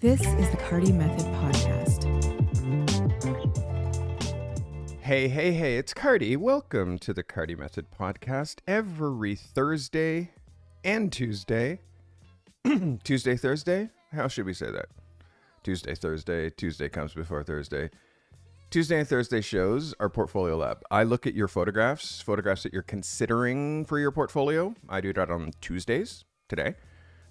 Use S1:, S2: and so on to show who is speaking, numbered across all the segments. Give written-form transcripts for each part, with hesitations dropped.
S1: This is the Carty Method Podcast.
S2: Hey, it's Carty. Welcome to the Carty Method Podcast. Every Thursday and Tuesday. Tuesday, Thursday? How should we say that? Tuesday, Thursday. Tuesday comes before Thursday. Tuesday and Thursday shows our portfolio lab. I look at your photographs that you're considering for your portfolio. I do that on Tuesdays, today.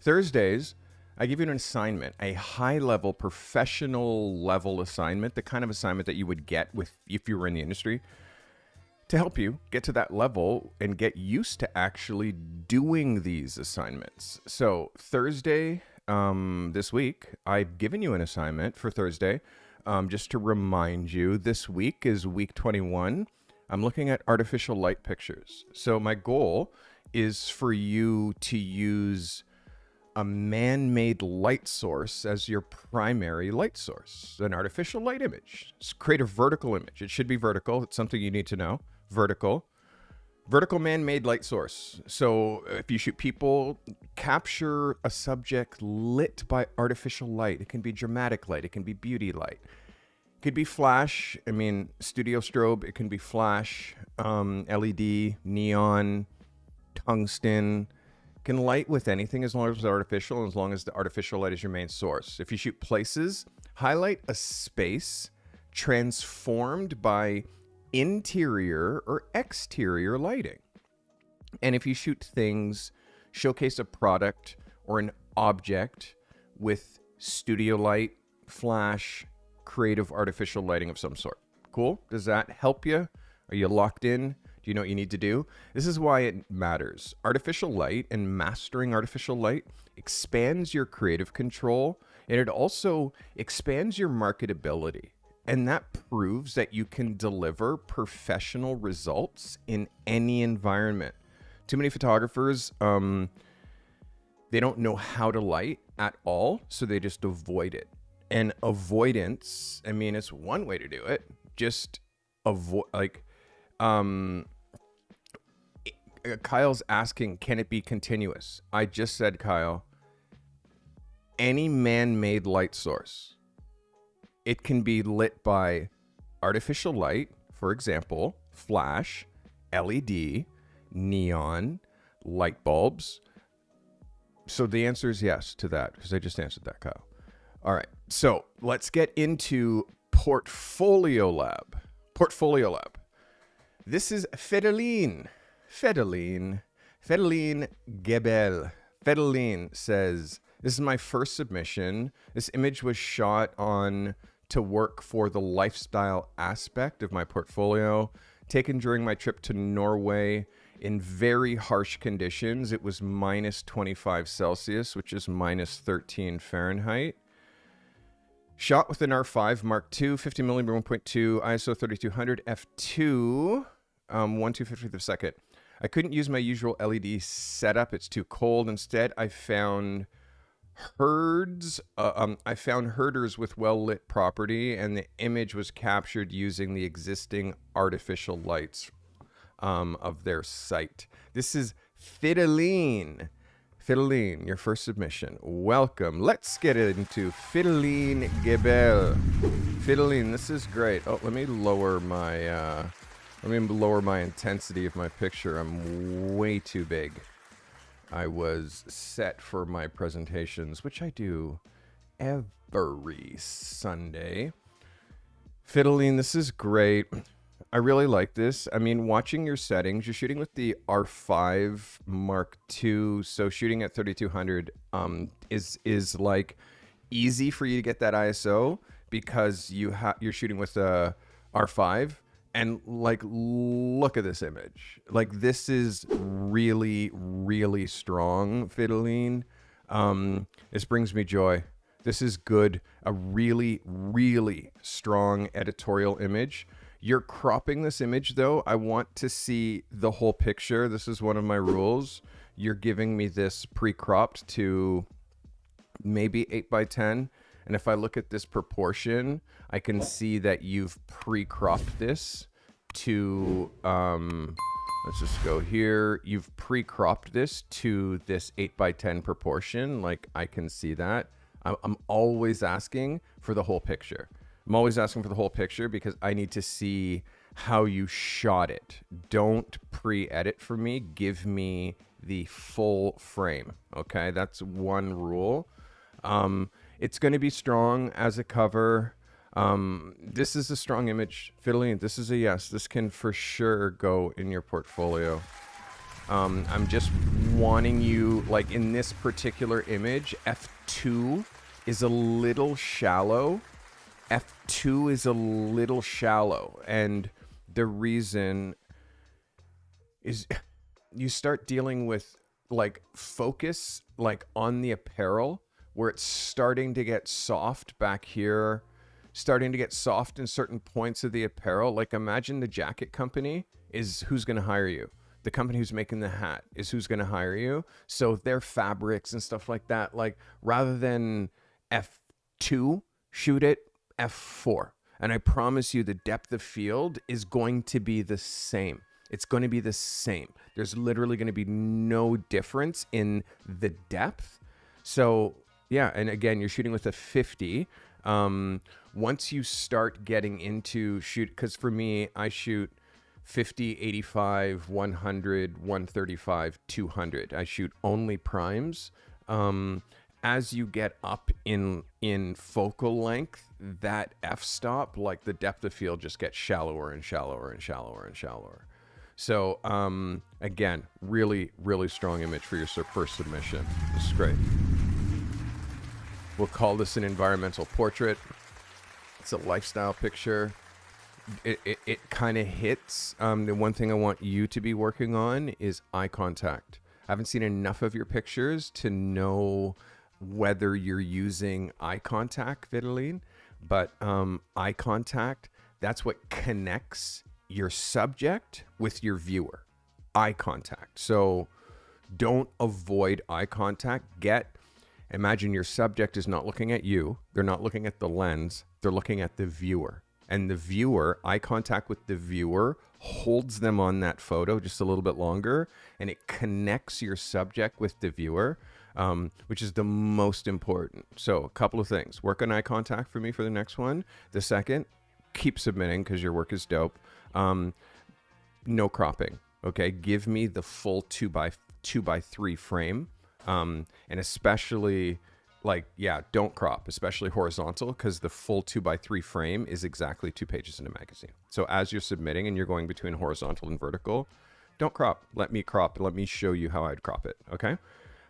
S2: Thursdays, I give you an assignment, a high-level, professional-level assignment, the kind of assignment that you would get if you were in the industry, to help you get to that level and get used to actually doing these assignments. So Thursday, this week, I've given you an assignment for Thursday, just to remind you, this week is week 21. I'm looking at artificial light pictures. So my goal is for you to use a man-made light source as your primary light source, an artificial light image. Just create a vertical image. It should be vertical. It's something you need to know. Vertical man-made light source. So if you shoot people, capture a subject lit by artificial light. It can be dramatic light. It can be beauty light. It could be flash. Studio strobe. It can be flash, LED, neon, tungsten. Can light with anything as long as it's artificial and as long as the artificial light is your main source. If you shoot places, highlight a space transformed by interior or exterior lighting. And if you shoot things, showcase a product or an object with studio light, flash, creative artificial lighting of some sort. Cool? Does that help you? Are you locked in? Do you know what you need to do? This is why it matters. Artificial light and mastering artificial light expands your creative control, and it also expands your marketability. And that proves that you can deliver professional results in any environment. Too many photographers, they don't know how to light at all, so they just avoid it. And avoidance, it's one way to do it. Just avoid, Kyle's asking, can it be continuous? I just said, Kyle, any man-made light source, it can be lit by artificial light, for example, flash, LED, neon, light bulbs. So the answer is yes to that, because I just answered that, Kyle. All right, so let's get into Portfolio Lab. Portfolio Lab. This is Fedeline Gebel. Fedeline says, this is my first submission. This image was shot on to work for the lifestyle aspect of my portfolio, taken during my trip to Norway in very harsh conditions. It was minus 25 Celsius, which is minus 13 Fahrenheit. Shot with an R5 Mark II, 50mm 1.2, ISO 3200 f2, 1/250th of a second. I couldn't use my usual LED setup. It's too cold. Instead, I found herders with well-lit property, and the image was captured using the existing artificial lights of their site. This is Fedeline, your first submission. Welcome. Let's get into Fedeline Gebel. Fedeline, this is great. Oh, let me lower my intensity of my picture. I'm way too big. I was set for my presentations, which I do every Sunday. Fedeline, this is great. I really like this. Watching your settings, you're shooting with the R5 Mark II, so shooting at 3200 is like easy for you to get that ISO because you're shooting with a R5. And look at this image. This is really, really strong, Fedeline. This brings me joy. This is good. A really, really strong editorial image. You're cropping this image, though. I want to see the whole picture. This is one of my rules. You're giving me this pre-cropped to maybe 8x10. And if I look at this proportion, I can see that you've pre-cropped this to, let's just go here. You've pre-cropped this to this 8x10 proportion. I can see that. I'm always asking for the whole picture. I'm always asking for the whole picture because I need to see how you shot it. Don't pre-edit for me. Give me the full frame. Okay, that's one rule. It's going to be strong as a cover. This is a strong image, Fiddling. This is a yes. This can for sure go in your portfolio. I'm just wanting you, like in this particular image, F2 is a little shallow. F2 is a little shallow. And the reason is you start dealing with like focus, like on the apparel, where it's starting to get soft back here, starting to get soft in certain points of the apparel. Like imagine the jacket company is who's going to hire you. The company who's making the hat is who's going to hire you. So their fabrics and stuff like that, like rather than F2, shoot it F4. And I promise you the depth of field is going to be the same. It's going to be the same. There's literally going to be no difference in the depth. So yeah, and again, you're shooting with a 50. Once you start getting into shoot, because for me, I shoot 50, 85, 100, 135, 200. I shoot only primes. As you get up in focal length, that f-stop, like the depth of field just gets shallower and shallower and shallower and shallower. So again, really, really strong image for your first submission. This is great. We'll call this an environmental portrait. It's a lifestyle picture. It kind of hits. The one thing I want you to be working on is eye contact. I haven't seen enough of your pictures to know whether you're using eye contact, Vitaline, but eye contact, that's what connects your subject with your viewer. Eye contact. So don't avoid eye contact. Imagine your subject is not looking at you. They're not looking at the lens. They're looking at the viewer. And the viewer, eye contact with the viewer holds them on that photo just a little bit longer, and it connects your subject with the viewer, which is the most important. So a couple of things. Work on eye contact for me for the next one. The second, keep submitting because your work is dope. No cropping. Okay, give me the full 2x3 frame, and especially don't crop, especially horizontal, because the full 2x3 frame is exactly 2 pages in a magazine. So as you're submitting and you're going between horizontal and vertical, don't crop. Let me crop. Let me show you how I'd crop it. Okay.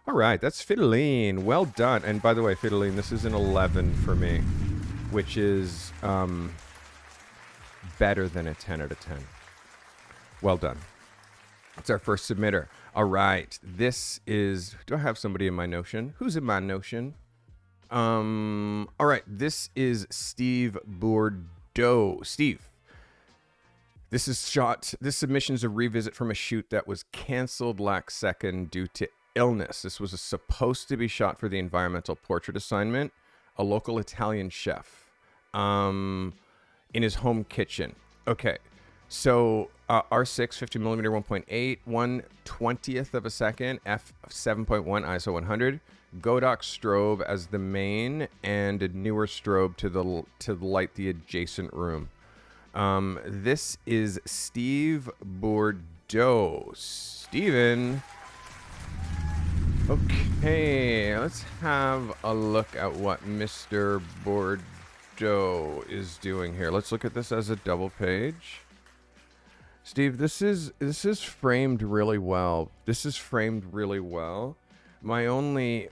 S2: All right. That's Fiddling. Well done. And by the way, Fiddling, this is an 11 for me, which is better than a 10 out of 10. Well done. It's our first submitter. All right. This is, do I have somebody in my Notion? Who's in my Notion? All right. This is Steve Bordeaux. Steve, this submission is a revisit from a shoot that was canceled last second due to illness. This was supposed to be shot for the environmental portrait assignment, a local Italian chef, in his home kitchen. Okay. So R6 50mm 1.8, 1/20th of a second, f7.1 ISO 100, Godox strobe as the main, and a newer strobe to light the adjacent room. This is Steve Bordeaux. Steven. Okay, let's have a look at what Mr. Bordeaux is doing here. Let's look at this as a double page. Steve, this is framed really well. This is framed really well. My only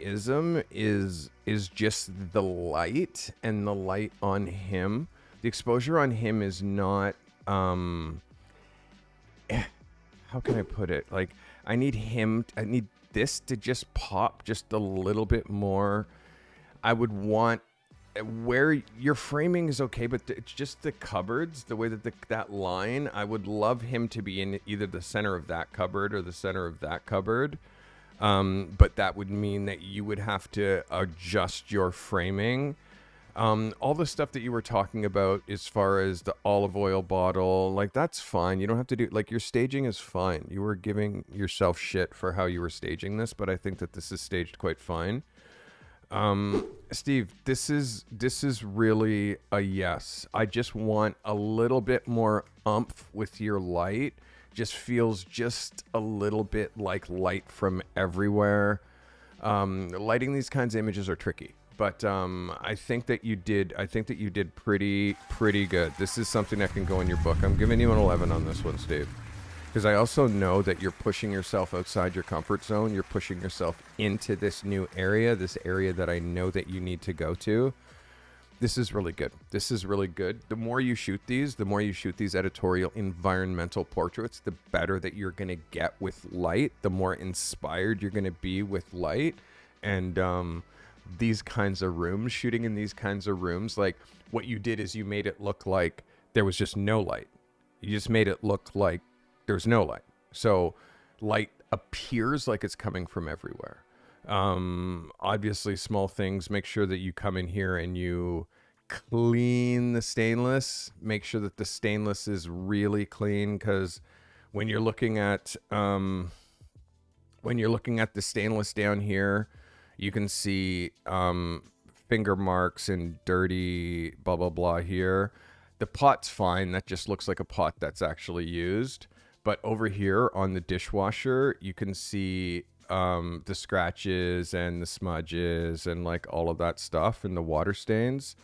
S2: ism is just the light and the light on him. The exposure on him is not how can I put it? Like I need this to just pop just a little bit more. I would want where your framing is okay, but it's just the cupboards, the way that that line, I would love him to be in either the center of that cupboard or the center of that cupboard. But that would mean that you would have to adjust your framing. All the stuff that you were talking about as far as the olive oil bottle, like that's fine. You don't have to do, like your staging is fine. You were giving yourself shit for how you were staging this, but I think that this is staged quite fine. Steve, this is really a yes. I just want a little bit more oomph with your light. Just feels just a little bit like light from everywhere. Lighting these kinds of images are tricky, but I think that you did. I think that you did pretty good. This is something that can go in your book. I'm giving you an 11 on this one, Steve. Because I also know that you're pushing yourself outside your comfort zone. You're pushing yourself into this new area, this area that I know that you need to go to. This is really good. This is really good. The more you shoot these editorial environmental portraits, the better that you're going to get with light, the more inspired you're going to be with light. And these kinds of rooms, shooting in these kinds of rooms, like what you did is you made it look like there was just no light. You just made it look like there's no light. So light appears like it's coming from everywhere. Obviously small things, make sure that you come in here and you clean the stainless, make sure that the stainless is really clean. Cause when you're looking at the stainless down here, you can see, finger marks and dirty blah, blah, blah here. The pot's fine. That just looks like a pot that's actually used. But over here on the dishwasher, you can see the scratches and the smudges and like all of that stuff and the water stains.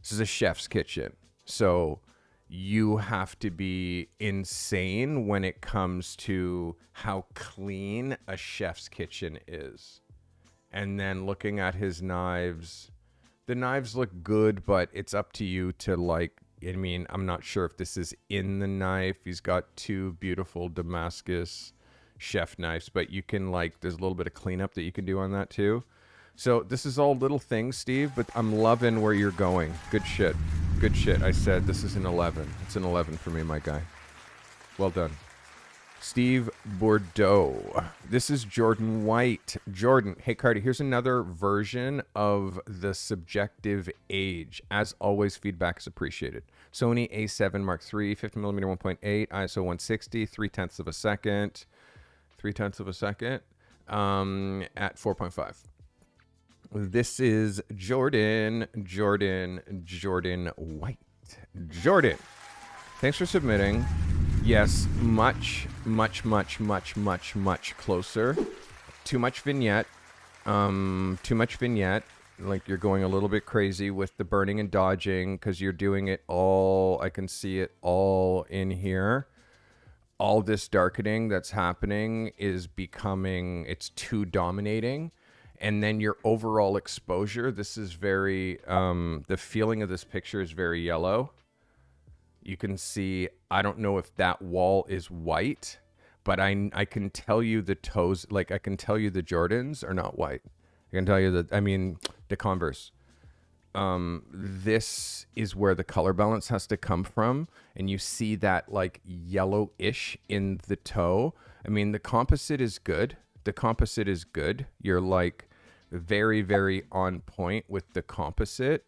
S2: This is a chef's kitchen. So you have to be insane when it comes to how clean a chef's kitchen is. And then looking at his knives, the knives look good, but it's up to you to like, I mean, I'm not sure if this is in the knife. He's got two beautiful Damascus chef knives, but you can like, there's a little bit of cleanup that you can do on that too. So this is all little things, Steve, but I'm loving where you're going. Good shit. Good shit. I said this is an 11. It's an 11 for me, my guy. Well done. Steve Bordeaux. This is Jordan White. Jordan, hey Carty, here's another version of the subjective age. As always, feedback is appreciated. Sony A7 Mark III, 50mm 1.8, ISO 160, 3/10 of a second. 3/10 of a second at 4.5. This is Jordan White. Jordan, thanks for submitting. Yes, much closer. Too much vignette. Like you're going a little bit crazy with the burning and dodging because you're doing it all. I can see it all in here. All this darkening that's happening is becoming, it's too dominating. And then your overall exposure, this is very, the feeling of this picture is very yellow. You can see, I don't know if that wall is white, but I can tell you the toes, like I can tell you the Jordans are not white. I can tell you that, I mean, the Converse. This is where the color balance has to come from. And you see that like yellowish in the toe. I mean, the composite is good. You're like very, very on point with the composite.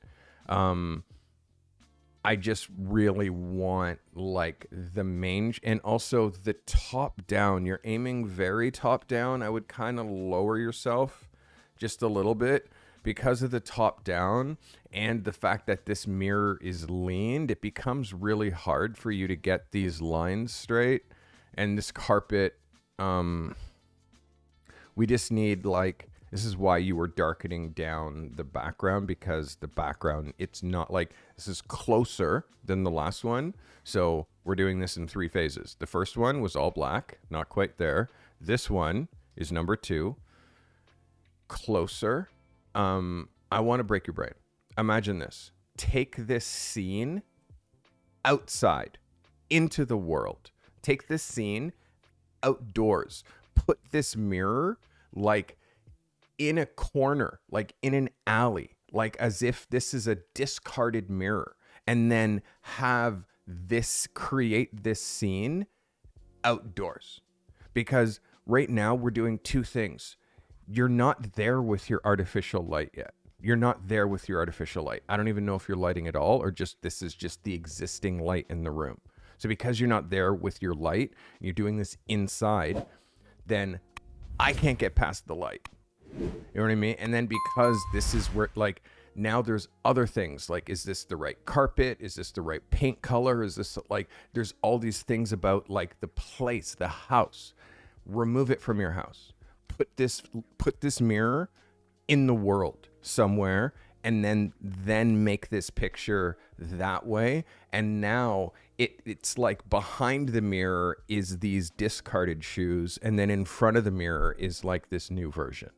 S2: I just really want like the main and also the top down. You're aiming very top down. I would kind of lower yourself just a little bit because of the top down and the fact that this mirror is leaned. It becomes really hard for you to get these lines straight. And this carpet, we just need like, this is why you were darkening down the background, because the background, it's not like, this is closer than the last one. So we're doing this in 3 phases. The first one was all black, not quite there. This one is number 2, closer. I want to break your brain. Imagine this. Take this scene outside into the world. Take this scene outdoors. Put this mirror like in a corner, like in an alley, like as if this is a discarded mirror, and then have this create this scene outdoors. Because right now we're doing 2 things. You're not there with your artificial light yet. I don't even know if you're lighting at all, or just this is just the existing light in the room. So because you're not there with your light, you're doing this inside, then I can't get past the light. You know what I mean? And then because this is where, like, now there's other things like, is this the right carpet? Is this the right paint color? Is this like, there's all these things about like the place, the house. Remove it from your house. Put this mirror in the world somewhere, and then make this picture that way. And now it's like behind the mirror is these discarded shoes, and then in front of the mirror is like this new version,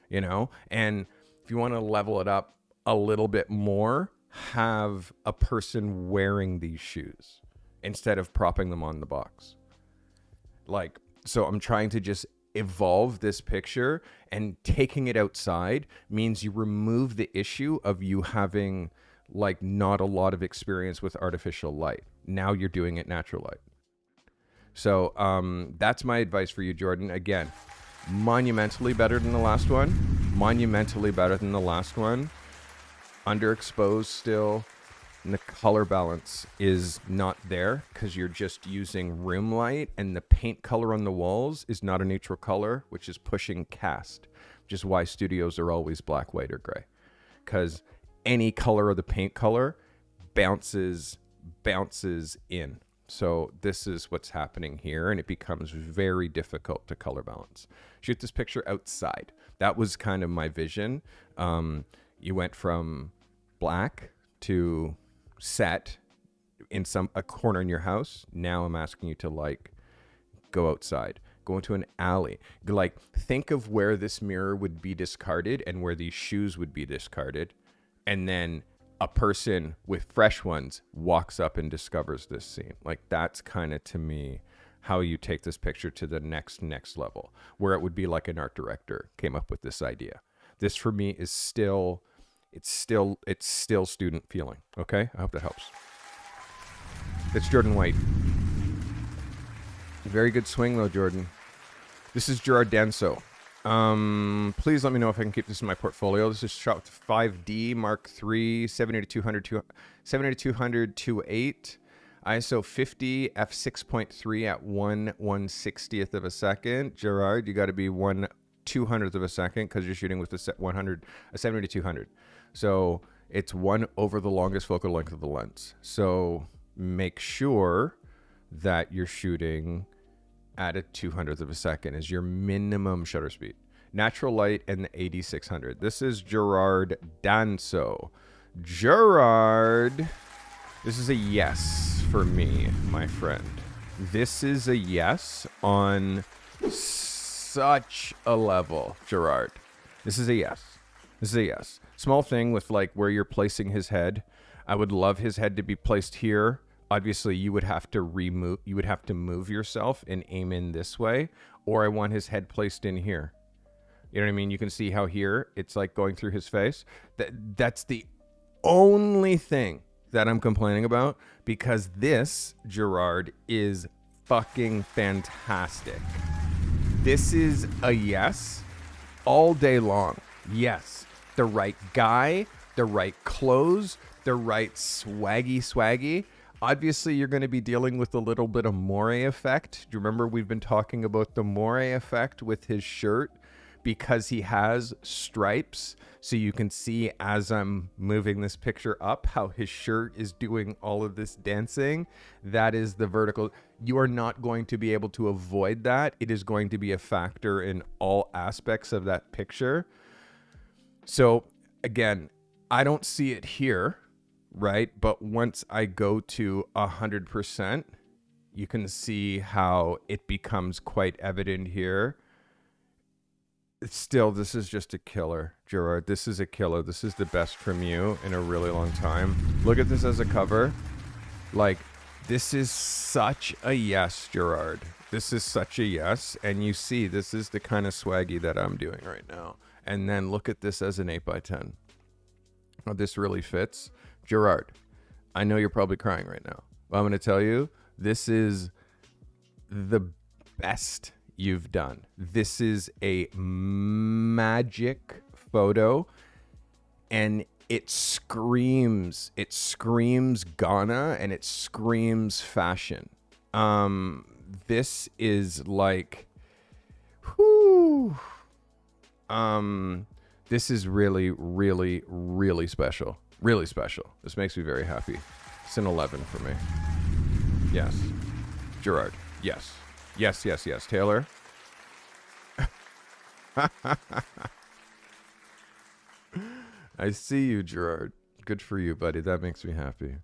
S2: you know? And if you want to level it up a little bit more, have a person wearing these shoes instead of propping them on the box. Like, so I'm trying to just evolve this picture, and taking it outside means you remove the issue of you having like not a lot of experience with artificial light. Now you're doing it natural light. So that's my advice for you, Jordan. Again, monumentally better than the last one. Monumentally better than the last one. Underexposed still. And the color balance is not there because you're just using room light, and the paint color on the walls is not a neutral color, which is pushing cast, which is why studios are always black, white, or gray, because any color of the paint color bounces in. So this is what's happening here, and it becomes very difficult to color balance. Shoot this picture outside. That was kind of my vision. You went from black to set in a corner in your house. Now I'm asking you to like go outside, go into an alley. Like, think of where this mirror would be discarded and where these shoes would be discarded, and then a person with fresh ones walks up and discovers this scene. Like, that's kind of, to me, how you take this picture to the next level, where it would be like an art director came up with this idea. This for me is still student feeling. Okay, I hope that helps. It's Jordan White. Very good swing though, Jordan. This is Gerard Danso. Please let me know if I can keep this in my portfolio. This is shot with 5D Mark III 70-200 2.8 ISO 50 f6.3 at 1/160th of a second. Gerard, you got to be 1/200th of a second because you're shooting with a 70-200. So it's 1 over the longest focal length of the lens. So make sure that you're shooting at a 200th of a second is your minimum shutter speed. Natural light and the AD600. This is Gerard Danso. Gerard, this is a yes for me, my friend. This is a yes on such a level, Gerard. This is a yes. This is a yes. Small thing with like where you're placing his head. I would love his head to be placed here. Obviously, you would have to move yourself and aim in this way, or I want his head placed in here. You know what I mean? You can see how here it's like going through his face. That's the only thing that I'm complaining about, because this, Gerard, is fucking fantastic. This is a yes all day long. Yes. The right guy, the right clothes, the right swaggy. Obviously, you're going to be dealing with a little bit of moire effect. Do you remember we've been talking about the moire effect with his shirt? Because he has stripes, so you can see as I'm moving this picture up how his shirt is doing all of this dancing. That is the vertical. You are not going to be able to avoid that. It is going to be a factor in all aspects of that picture. So again, I don't see it here, right? But once I go to 100%, you can see how it becomes quite evident here. Still, this is just a killer, Gerard. This is a killer. This is the best from you in a really long time. Look at this as a cover. Like, this is such a yes, Gerard. This is such a yes. And you see, this is the kind of swaggy that I'm doing right now. And then look at this as an 8x10. Oh, this really fits. Gerard, I know you're probably crying right now, but I'm going to tell you, this is the best you've done. This is a magic photo, and it screams Ghana, and it screams fashion. This is like, whoo. This is really, really, really special. Really special. This makes me very happy. It's an 11 for me. Yes. Gerard. Yes. Yes, yes, yes. Taylor. I see you, Gerard. Good for you, buddy. That makes me happy.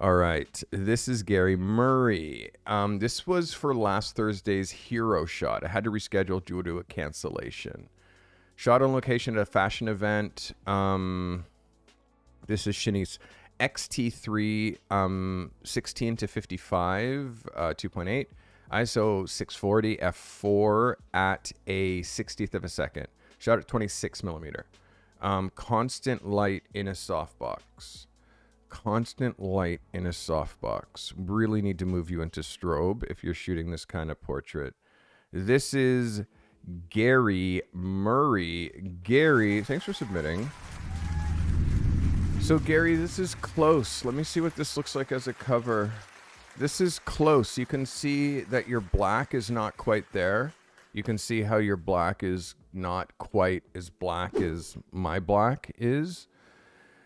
S2: All right. This is Gary Murray. This was for last Thursday's hero shot. I had to reschedule due to a cancellation. Shot on location at a fashion event. This is Shanice XT3 16 to 55 2.8 ISO 640 f4 at a 60th of a second. Shot at 26 millimeter. Constant light in a softbox. Constant light in a softbox. Really need to move you into strobe if you're shooting this kind of portrait. This is Gary Murray. Gary, thanks for submitting. So Gary, this is close. Let me see what this looks like as a cover. This is close. You can see that your black is not quite there. You can see how your black is not quite as black as my black is.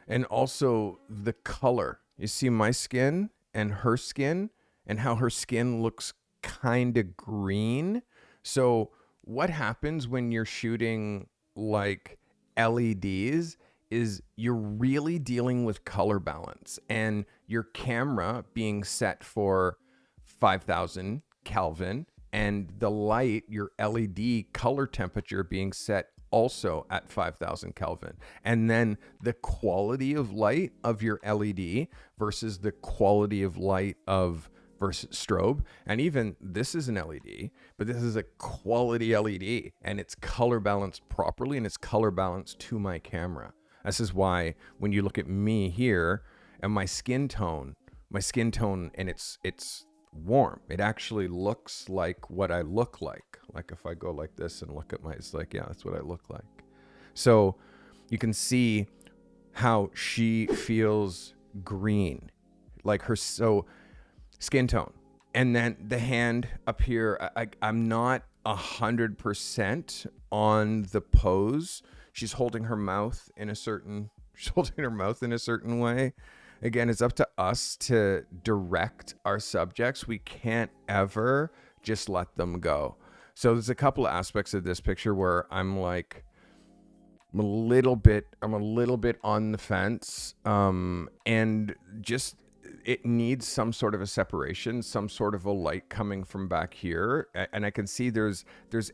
S2: And also the color. You see my skin and her skin and how her skin looks kind of green. So what happens when you're shooting like LEDs is you're really dealing with color balance, and your camera being set for 5,000 Kelvin and the light, your LED color temperature being set also at 5,000 Kelvin. And then the quality of light of your LED versus the quality of light of versus strobe. And even this is an LED, but this is a quality LED, and it's color balanced properly, and it's color balanced to my camera. This is why when you look at me here and my skin tone, and it's warm. It actually looks like what I look like. Like if I go like this and look at it's like, yeah, that's what I look like. So you can see how she feels green, like her, so skin tone. And then the hand up here, I'm not 100% on the pose. She's holding her mouth in a certain way. Again, it's up to us to direct our subjects. We can't ever just let them go. So there's a couple of aspects of this picture where I'm a little bit on the fence. And just, it needs some sort of a separation, some sort of a light coming from back here. And I can see there's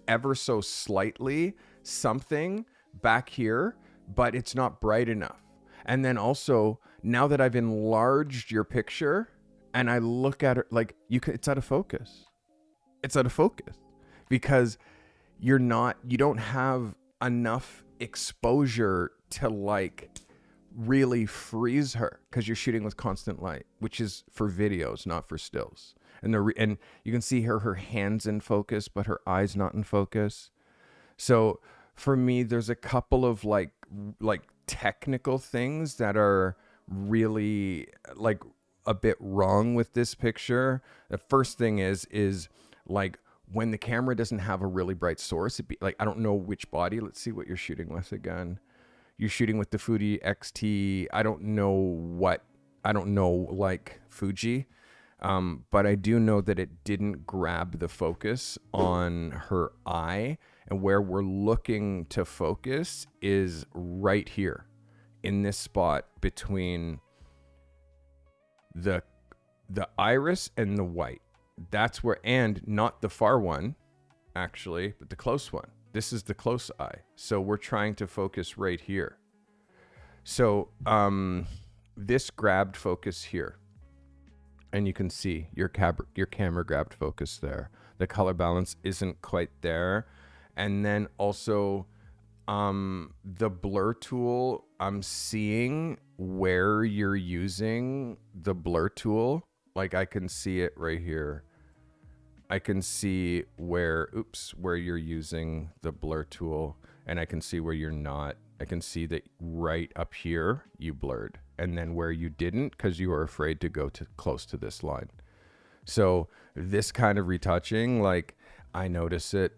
S2: ever so slightly something back here, but it's not bright enough. And then also, now that I've enlarged your picture and I look at it, like it's out of focus. It's out of focus because you don't have enough exposure to like really freeze her, because you're shooting with constant light, which is for videos, not for stills. And and you can see her hands in focus, but her eyes not in focus. So for me, there's a couple of like technical things that are really like a bit wrong with this picture. The first thing is like when the camera doesn't have a really bright source, it'd be like, I don't know which body. Let's see what you're shooting with again. You're shooting with the Fuji XT. I don't know like Fuji. But I do know that it didn't grab the focus on her eye, and where we're looking to focus is right here in this spot between the iris and the white. That's where, and not the far one actually, but the close one. This is the close eye. So we're trying to focus right here. So this grabbed focus here. And you can see your camera grabbed focus there. The color balance isn't quite there. And then also the blur tool, I'm seeing where you're using the blur tool. Like I can see it right here. I can see where you're using the blur tool, and I can see where you're not. I can see that right up here you blurred, and then where you didn't because you were afraid to go close to this line. So this kind of retouching, like I notice it.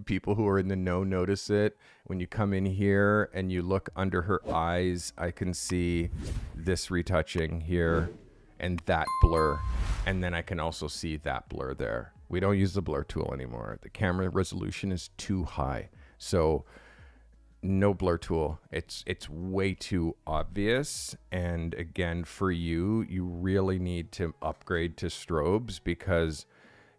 S2: People who are in the know notice it. When you come in here and you look under her eyes, I can see this retouching here and that blur. And then I can also see that blur there. We don't use the blur tool anymore. The camera resolution is too high. So no blur tool. It's way too obvious. And again, for you really need to upgrade to strobes because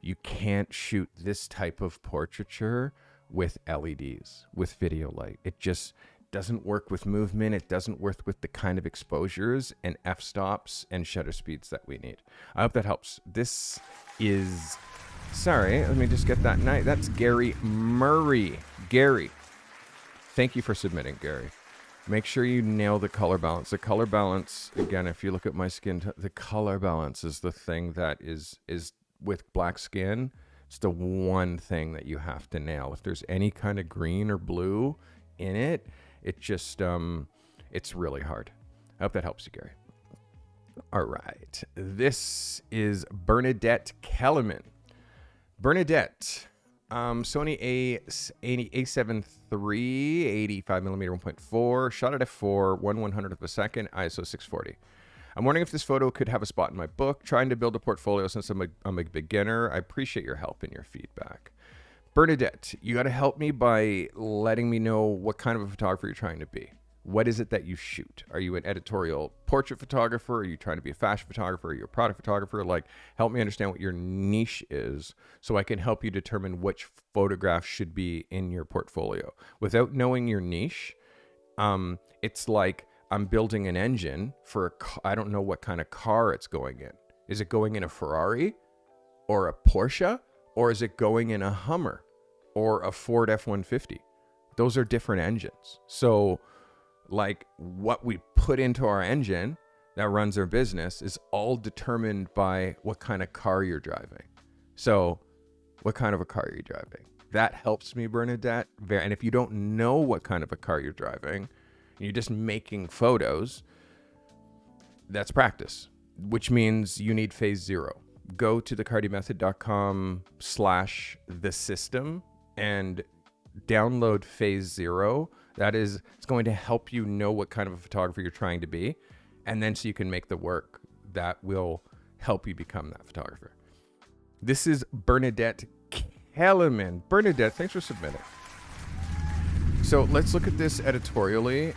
S2: you can't shoot this type of portraiture with LEDs, with video light. It just doesn't work with movement. It doesn't work with the kind of exposures and f-stops and shutter speeds that we need. I hope that helps. This is, sorry, let me just get that night. That's Gary Murray. Gary, thank you for submitting, Gary. Make sure you nail the color balance. The color balance, again, if you look at my skin, the color balance is the thing that is with black skin. It's the one thing that you have to nail. If there's any kind of green or blue in it, it just, it's really hard. I hope that helps you, Gary. All right. This is Bernadette Kellerman. Bernadette, Sony A7 III, 85 millimeter 1.4, shot at f4, 1/100th of a second, ISO 640. I'm wondering if this photo could have a spot in my book. Trying to build a portfolio since I'm a beginner. I appreciate your help and your feedback. Bernadette, you got to help me by letting me know what kind of a photographer you're trying to be. What is it that you shoot? Are you an editorial portrait photographer? Are you trying to be a fashion photographer? Are you a product photographer? Like, help me understand what your niche is so I can help you determine which photograph should be in your portfolio. Without knowing your niche, it's like I'm building an engine for a car. I don't know what kind of car it's going in. Is it going in a Ferrari or a Porsche, or is it going in a Hummer or a Ford F-150? Those are different engines. So like what we put into our engine that runs our business is all determined by what kind of car you're driving. So what kind of a car are you driving? That helps me, Bernadette. And if you don't know what kind of a car you're driving, you're just making photos, that's practice, which means you need phase 0. Go to thecartymethod.com/thesystem and download phase 0. That is, it's going to help you know what kind of a photographer you're trying to be. And then so you can make the work that will help you become that photographer. This is Bernadette Kellerman. Bernadette, thanks for submitting. So let's look at this editorially.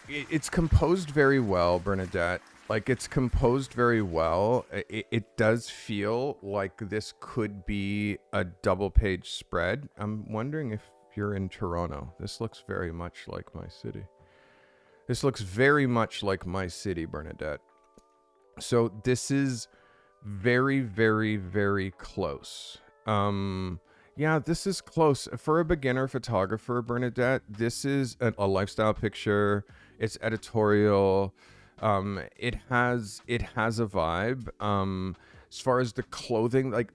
S2: It's composed very well, Bernadette. Like, it's composed very well. It does feel like this could be a double-page spread. I'm wondering if you're in Toronto. This looks very much like my city. This looks very much like my city, Bernadette. So this is very, very, very close. Yeah, this is close. For a beginner photographer, Bernadette, this is a lifestyle picture. It's editorial. It has a vibe. As far as the clothing, like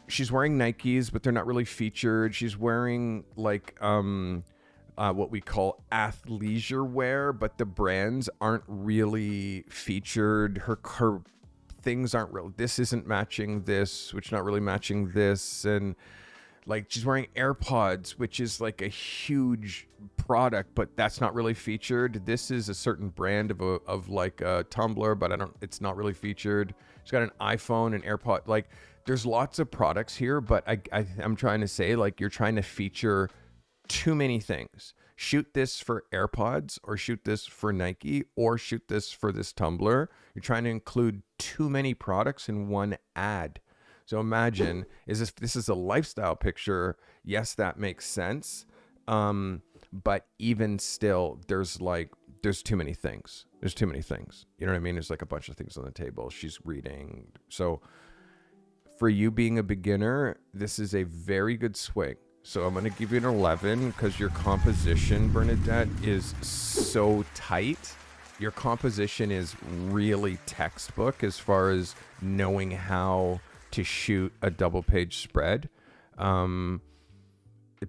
S2: she's wearing Nikes, but they're not really featured. She's wearing like what we call athleisure wear, but the brands aren't really featured. Her things aren't real. This isn't matching this, which not really matching this. And like she's wearing AirPods, which is like a huge product, but that's not really featured. This is a certain brand of like a tumbler, but it's not really featured. She's got an iPhone and AirPod. Like there's lots of products here, but I'm trying to say, like, you're trying to feature too many things. Shoot this for AirPods, or shoot this for Nike, or shoot this for this tumbler. You're trying to include too many products in one ad. So imagine, this is a lifestyle picture? Yes, that makes sense. But even still, there's too many things. There's too many things. You know what I mean? There's like a bunch of things on the table. She's reading. So for you being a beginner, this is a very good swing. So I'm going to give you an 11 because your composition, Bernadette, is so tight. Your composition is really textbook as far as knowing how to shoot a double page spread. The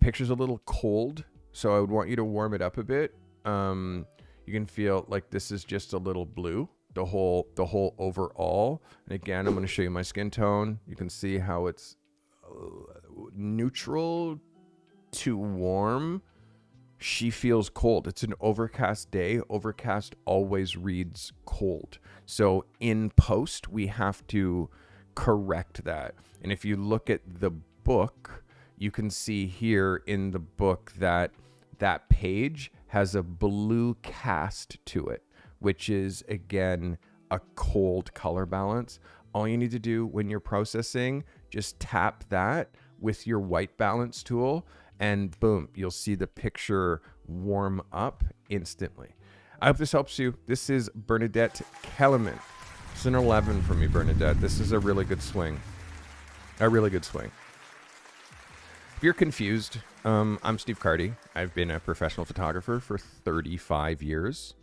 S2: picture's a little cold, so I would want you to warm it up a bit. You can feel like this is just a little blue. the whole overall. And again, I'm going to show you my skin tone. You can see how it's neutral to warm. She feels cold. It's an overcast day. Overcast always reads cold. So in post, we have to correct that. And if you look at the book, you can see here in the book that that page has a blue cast to it, which is, again, a cold color balance. All you need to do when you're processing, just tap that with your white balance tool, and boom, you'll see the picture warm up instantly. I hope this helps you. This is Bernadette Kellerman. It's an 11 for me, Bernadette. This is a really good swing. A really good swing. If you're confused, I'm Steve Carty. I've been a professional photographer for 35 years.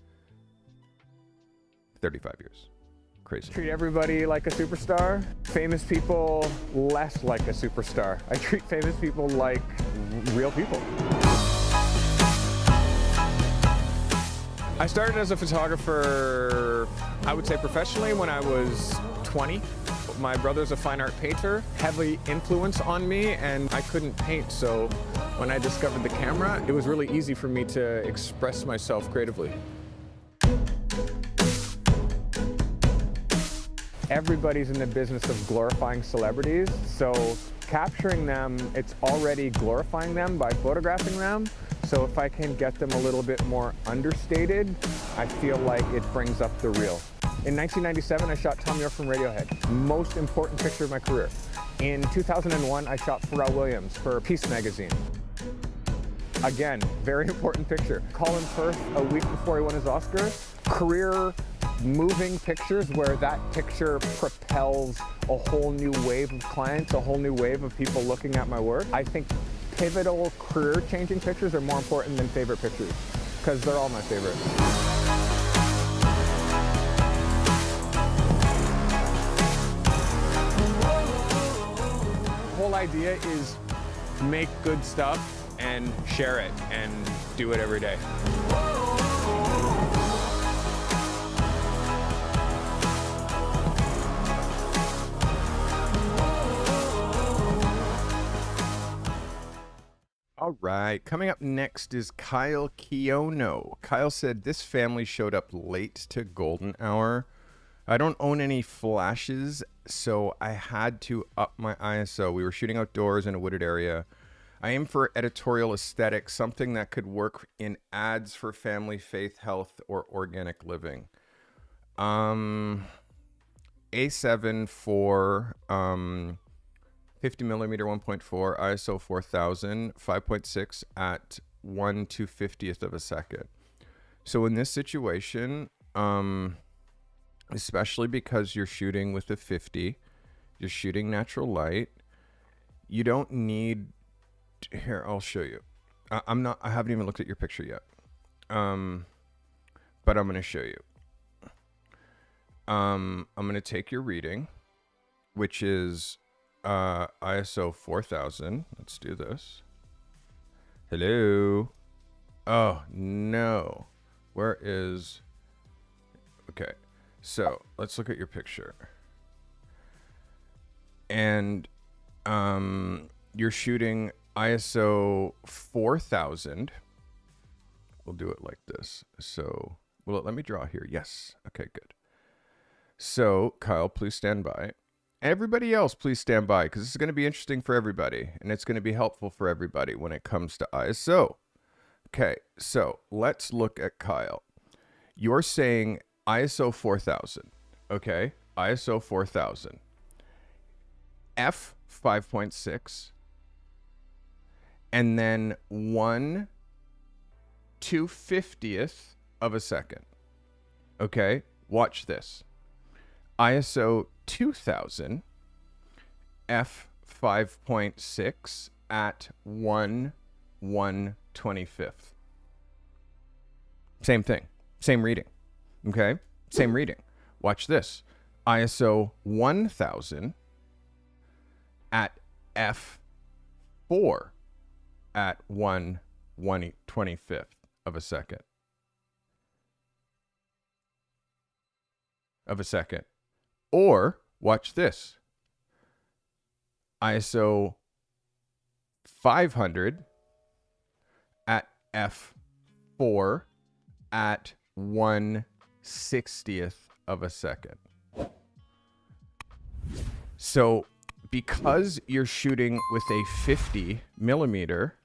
S2: 35 years. Crazy.
S3: Treat everybody like a superstar. Famous people less like a superstar. I treat famous people like real people. I started as a photographer, I would say professionally, when I was 20. My brother's a fine art painter, heavy influence on me, and I couldn't paint, so when I discovered the camera, it was really easy for me to express myself creatively. Everybody's in the business of glorifying celebrities, so capturing them, it's already glorifying them by photographing them. So if I can get them a little bit more understated, I feel like it brings up the real. In 1997, I shot Tom York from Radiohead, most important picture of my career. In 2001, I shot Pharrell Williams for Peace magazine. Again, very important picture. Colin Firth, a week before he won his Oscar, career moving pictures where that picture propels a whole new wave of clients, a whole new wave of people looking at my work. I think pivotal career-changing pictures are more important than favorite pictures, because they're all my favorite. The whole idea is make good stuff and share it and do it every day.
S2: All right, coming up next is Kyle Kiono. Kyle said, this family showed up late to golden hour. I don't own any flashes, so I had to up my ISO. We were shooting outdoors in a wooded area. I aim for editorial aesthetic, something that could work in ads for family, faith, health, or organic living. A7 for 50 millimeter 1.4, ISO 4000, 5.6 at 1/250th of a second. So in this situation, especially because you're shooting with a 50, you're shooting natural light, you don't need, here, I'll show you. I haven't even looked at your picture yet. But I'm going to show you. I'm going to take your reading, which is ISO 4000. Let's do this. Hello. Oh, no. Where is... Okay. So, let's look at your picture. And you're shooting ISO 4000. We'll do it like this. So, well, let me draw here. Yes. Okay, good. So, Kyle, please stand by. Everybody else, please stand by, because this is going to be interesting for everybody, and it's going to be helpful for everybody when it comes to ISO. Okay, so let's look at Kyle. You're saying ISO 4000, okay? ISO 4000. F 5.6, and then 1/250th of a second. Okay, watch this. ISO 2000, f 5.6 at 1/125th. Same thing, same reading. Okay, same reading. Watch this. ISO 1000 at f4 at 1/125th of a second. of a second. Or watch this. ISO 500 at f4 at 1/60th of a second. So because you're shooting with a 50 millimeter,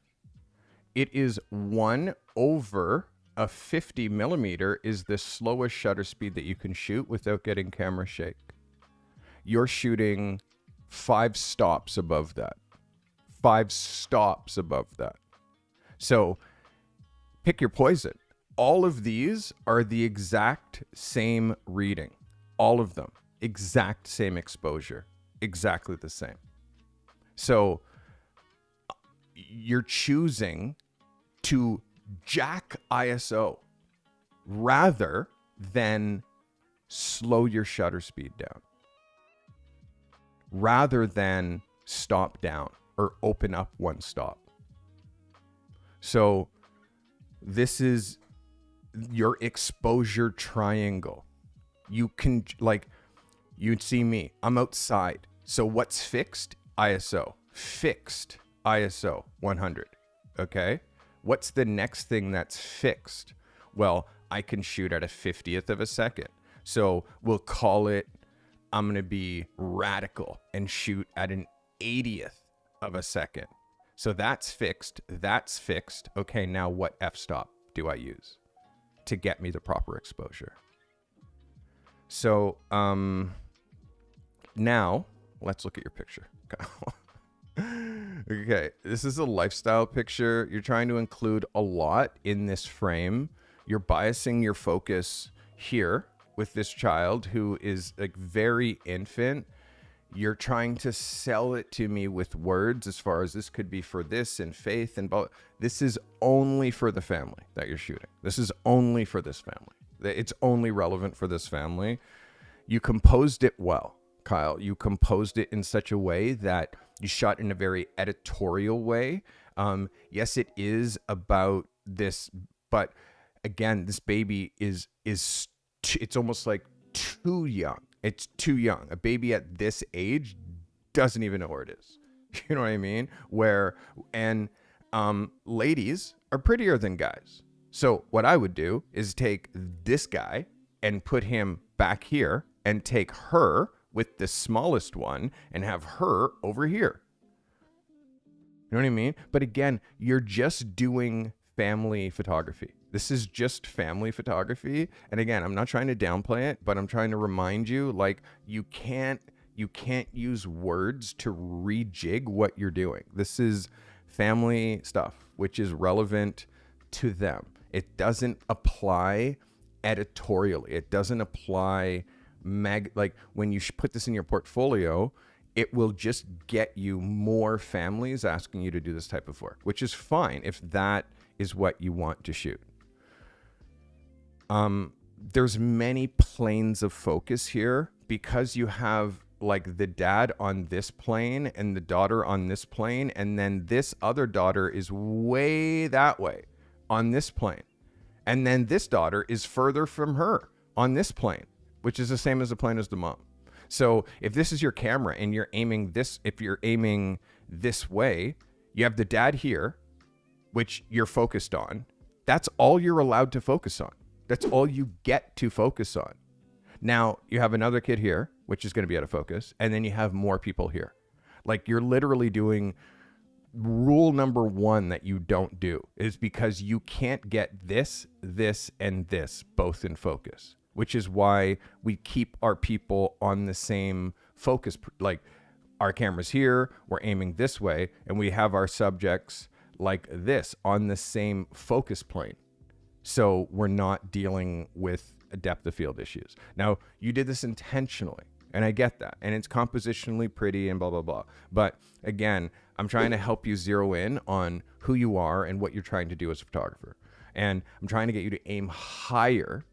S2: it is 1 over a 50 millimeter is the slowest shutter speed that you can shoot without getting camera shake. You're shooting 5 stops above that. 5 stops above that. So pick your poison. All of these are the exact same reading. All of them. Exact same exposure. Exactly the same. So you're choosing to jack ISO rather than slow your shutter speed down, rather than stop down or open up one stop. So this is your exposure triangle. You can, like, you'd see me, I'm outside. So what's fixed? ISO. Fixed ISO 100. Okay. What's the next thing that's fixed? Well, I can shoot at a 50th of a second. So we'll call it, I'm going to be radical and shoot at an 80th of a second. So that's fixed. That's fixed. Okay, now what f-stop do I use to get me the proper exposure? So now let's look at your picture. Okay, this is a lifestyle picture. You're trying to include a lot in this frame. You're biasing your focus here with this child who is like very infant. You're trying to sell it to me with words as far as this could be for this and faith and both. This is only for the family that you're shooting. This is only for this family. It's only relevant for this family. You composed it well, Kyle. You composed it in such a way that you shot in a very editorial way. Yes, it is about this, but again, this baby is it's almost like too young. It's too young. A baby at this age doesn't even know where it is. You know what I mean? Ladies are prettier than guys. So what I would do is take this guy and put him back here and take her with the smallest one and have her over here. You know what I mean? But again, you're just doing family photography. This is just family photography. And again, I'm not trying to downplay it, but I'm trying to remind you, like, you can't use words to rejig what you're doing. This is family stuff, which is relevant to them. It doesn't apply editorially. It doesn't apply like when you put this in your portfolio, it will just get you more families asking you to do this type of work, which is fine if that is what you want to shoot. There's many planes of focus here because you have like the dad on this plane and the daughter on this plane, and then this other daughter is way that way on this plane, and then this daughter is further from her on this plane, which is the same as the plane as the mom. So if this is your camera and you're aiming this, if you're aiming this way, you have the dad here, which you're focused on. That's all you're allowed to focus on. That's all you get to focus on. Now you have another kid here, which is going to be out of focus. And then you have more people here. Like, you're literally doing rule number 1 that you don't do is because you can't get this, and this both in focus, which is why we keep our people on the same focus. Like, our camera's here, we're aiming this way, and we have our subjects like this on the same focus plane. So we're not dealing with depth of field issues. Now, you did this intentionally, and I get that. And it's compositionally pretty and blah, blah, blah. But again, I'm trying to help you zero in on who you are and what you're trying to do as a photographer. And I'm trying to get you to aim higher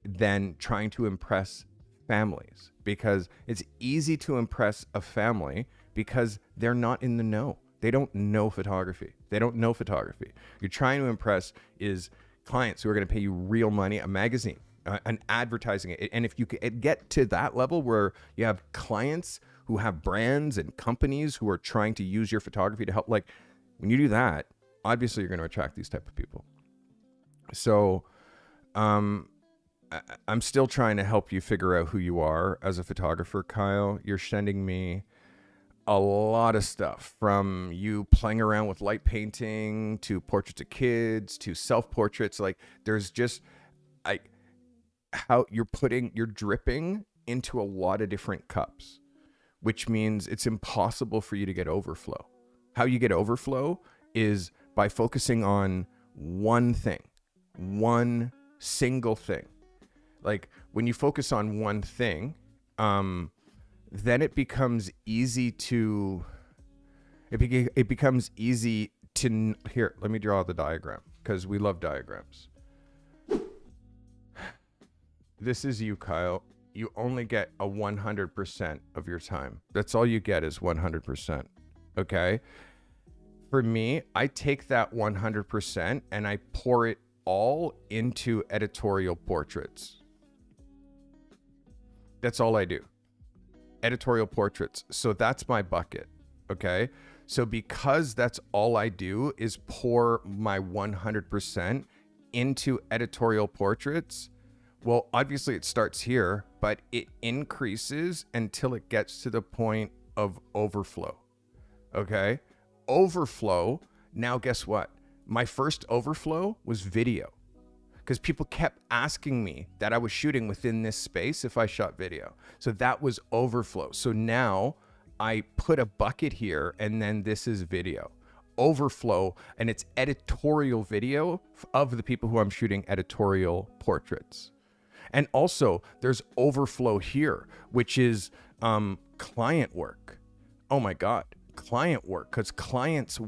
S2: than trying to impress families, because it's easy to impress a family because they're not in the know. They don't know photography. They don't know photography. You're trying to impress is clients who are going to pay you real money, a magazine. and advertising it. And if you could get to that level where you have clients who have brands and companies who are trying to use your photography to help, like when you do that, obviously you're going to attract these type of people. So I'm still trying to help you figure out who you are as a photographer, Kyle. You're sending me a lot of stuff, from you playing around with light painting to portraits of kids to self-portraits. Like there's just how you're dripping into a lot of different cups, which means it's impossible for you to get overflow. How you get overflow is by focusing on one thing, one single thing. Like when you focus on one thing, then it becomes easy to, it becomes easy to, here, let me draw the diagram because we love diagrams. This is you, Kyle. You only get a 100% of your time. That's all you get is 100%. Okay. For me, I take that 100% and I pour it all into editorial portraits. That's all I do. Editorial portraits. So that's my bucket. Okay. So because that's all I do is pour my 100% into editorial portraits, well, obviously it starts here, but it increases until it gets to the point of overflow. Okay. Overflow. Now, guess what? My first overflow was video, because people kept asking me that I was shooting within this space if I shot video. So that was overflow. So now I put a bucket here and then this is video. Overflow, and it's editorial video of the people who I'm shooting editorial portraits. And also there's overflow here, which is client work. Oh my God, client work, because clients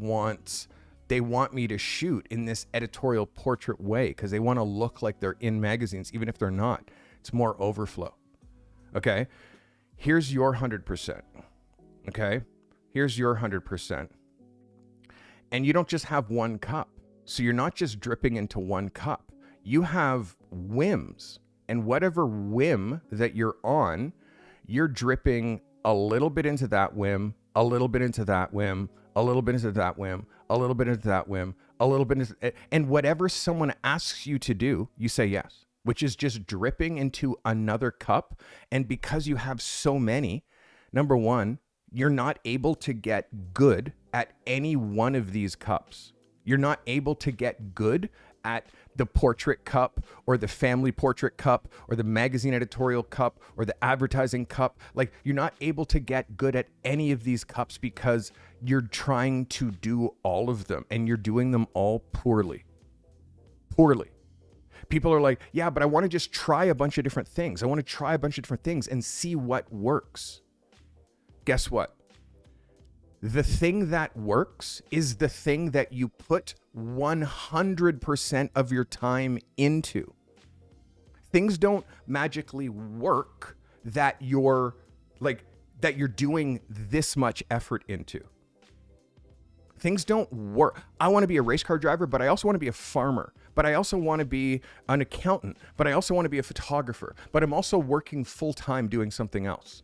S2: they want me to shoot in this editorial portrait way because they want to look like they're in magazines, even if they're not. It's more overflow. Okay. Here's your 100%. Okay. Here's your 100%. And you don't just have one cup. So you're not just dripping into one cup. You have whims, and whatever whim that you're on, you're dripping a little bit into that whim, a little bit into that whim, a little bit into that whim, a little bit into that whim, a little bit into, and whatever someone asks you to do, you say yes, which is just dripping into another cup. And because you have so many, number one, you're not able to get good at any one of these cups. You're not able to get good at the portrait cup or the family portrait cup or the magazine editorial cup or the advertising cup. Like, you're not able to get good at any of these cups because you're trying to do all of them and you're doing them all poorly. People are like, yeah, but I want to just try a bunch of different things. I want to try a bunch of different things and see what works. Guess what? The thing that works is the thing that you put 100% of your time into. Things don't magically work that you're doing this much effort into. Things don't work. I want to be a race car driver, but I also want to be a farmer. But I also want to be an accountant. But I also want to be a photographer. But I'm also working full time doing something else.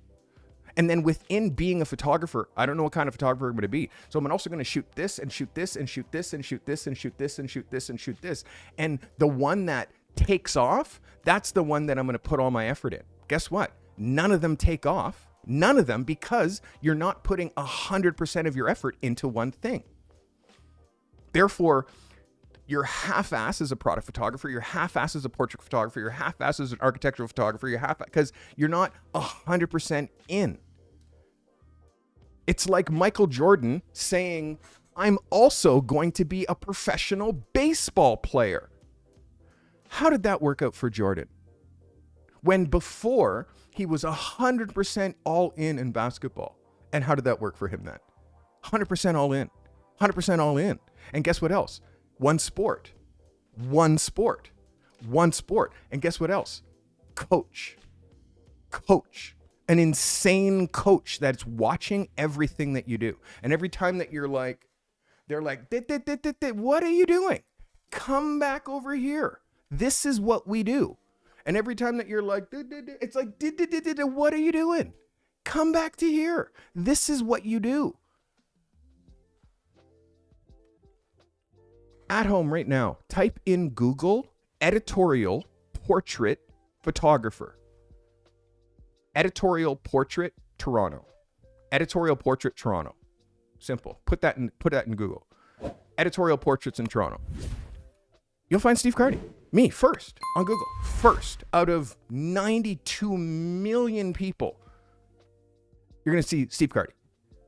S2: And then within being a photographer, I don't know what kind of photographer I'm going to be. So I'm also going to shoot this and shoot this and shoot this and shoot this and shoot this and shoot this and shoot this. And the one that takes off, that's the one that I'm going to put all my effort in. Guess what? None of them take off. None of them, because you're not putting 100% of your effort into one thing. Therefore, you're half-ass as a product photographer, you're half-ass as a portrait photographer, you're half-ass as an architectural photographer, because you're not 100% in. It's like Michael Jordan saying, I'm also going to be a professional baseball player. How did that work out for Jordan? When before he was 100% all in basketball. And how did that work for him then? 100% all in, 100% all in. And guess what else? One sport. And guess what else? Coach. An insane coach that's watching everything that you do. And every time that you're like, they're like, what are you doing? Come back over here. This is what we do. And every time that you're like, it's like, what are you doing? Come back to here. This is what you do. At home right now, type in Google editorial portrait photographer. Editorial portrait Toronto. Editorial portrait Toronto. Simple. Put that in Google. Editorial portraits in Toronto. You'll find Steve Carty. Me first on Google. First out of 92 million people. You're going to see Steve Carty.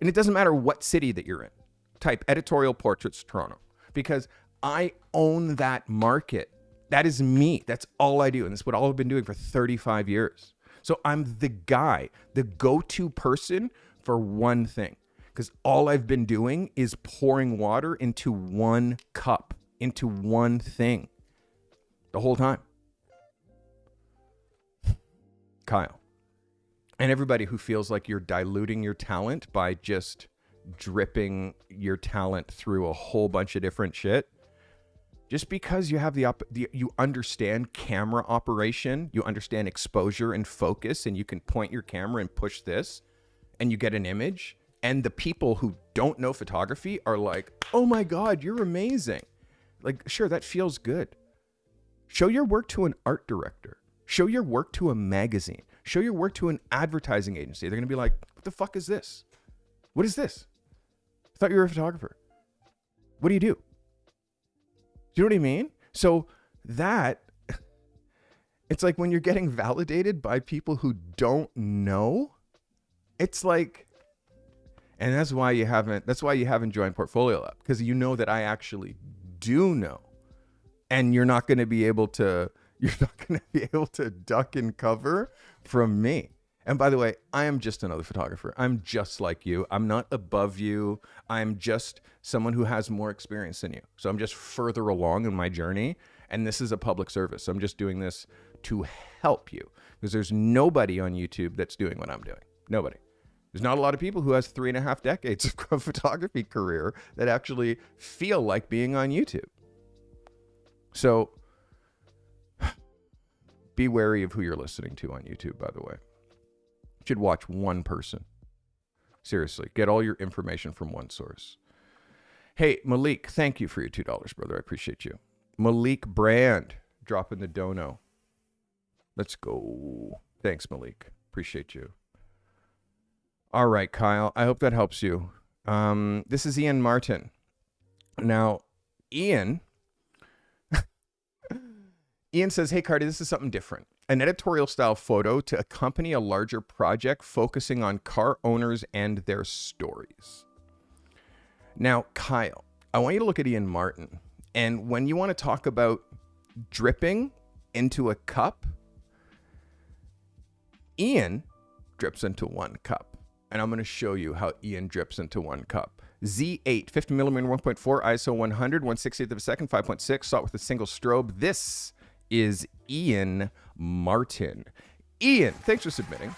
S2: And it doesn't matter what city that you're in. Type editorial portraits Toronto, because I own that market. That is me. That's all I do. And that's what I've been doing for 35 years. So I'm the guy, the go-to person for one thing, because all I've been doing is pouring water into one cup, into one thing the whole time. Kyle. And everybody who feels like you're diluting your talent by just dripping your talent through a whole bunch of different shit. Just because you have you understand camera operation, you understand exposure and focus, and you can point your camera and push this, and you get an image, and the people who don't know photography are like, oh my God, you're amazing. Like, sure, that feels good. Show your work to an art director. Show your work to a magazine. Show your work to an advertising agency. They're going to be like, what the fuck is this? What is this? I thought you were a photographer. What do you do? Do you know what I mean? So that, it's like when you're getting validated by people who don't know, it's like, and that's why you haven't joined Portfolio Lab, because you know that I actually do know, and you're not going to be able to duck and cover from me. And by the way, I am just another photographer. I'm just like you. I'm not above you. I'm just someone who has more experience than you. So I'm just further along in my journey. And this is a public service. So I'm just doing this to help you, because there's nobody on YouTube that's doing what I'm doing. Nobody. There's not a lot of people who has 3.5 decades of photography career that actually feel like being on YouTube. So be wary of who you're listening to on YouTube, by the way. You should watch one person. Seriously, get all your information from one source. Hey, Malik, thank you for your $2, brother. I appreciate you. Malik Brand, dropping the dono. Let's go. Thanks, Malik. Appreciate you. All right, Kyle. I hope that helps you. This is Ian Martin. Now, Ian says, hey, Carty, this is something different. An editorial style photo to accompany a larger project focusing on car owners and their stories. Now, Kyle, I want you to look at Ian Martin. And when you want to talk about dripping into a cup, Ian drips into one cup. And I'm going to show you how Ian drips into one cup. Z8, 50mm 1.4, ISO 100, 1/60th of a second, 5.6, shot with a single strobe. This is Ian Martin. Ian, thanks for submitting.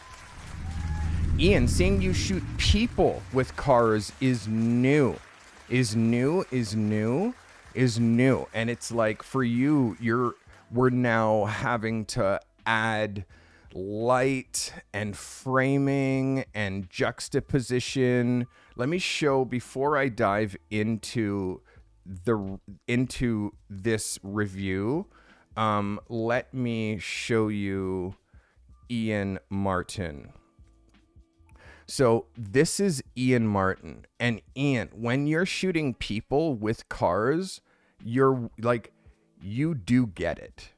S2: Ian, seeing you shoot people with cars is new. And it's like, for you, we're now having to add light and framing and juxtaposition. Let me show, before I dive into this review, let me show you Ian Martin. So this is Ian Martin. And Ian, when you're shooting people with cars, you're like, you do get it.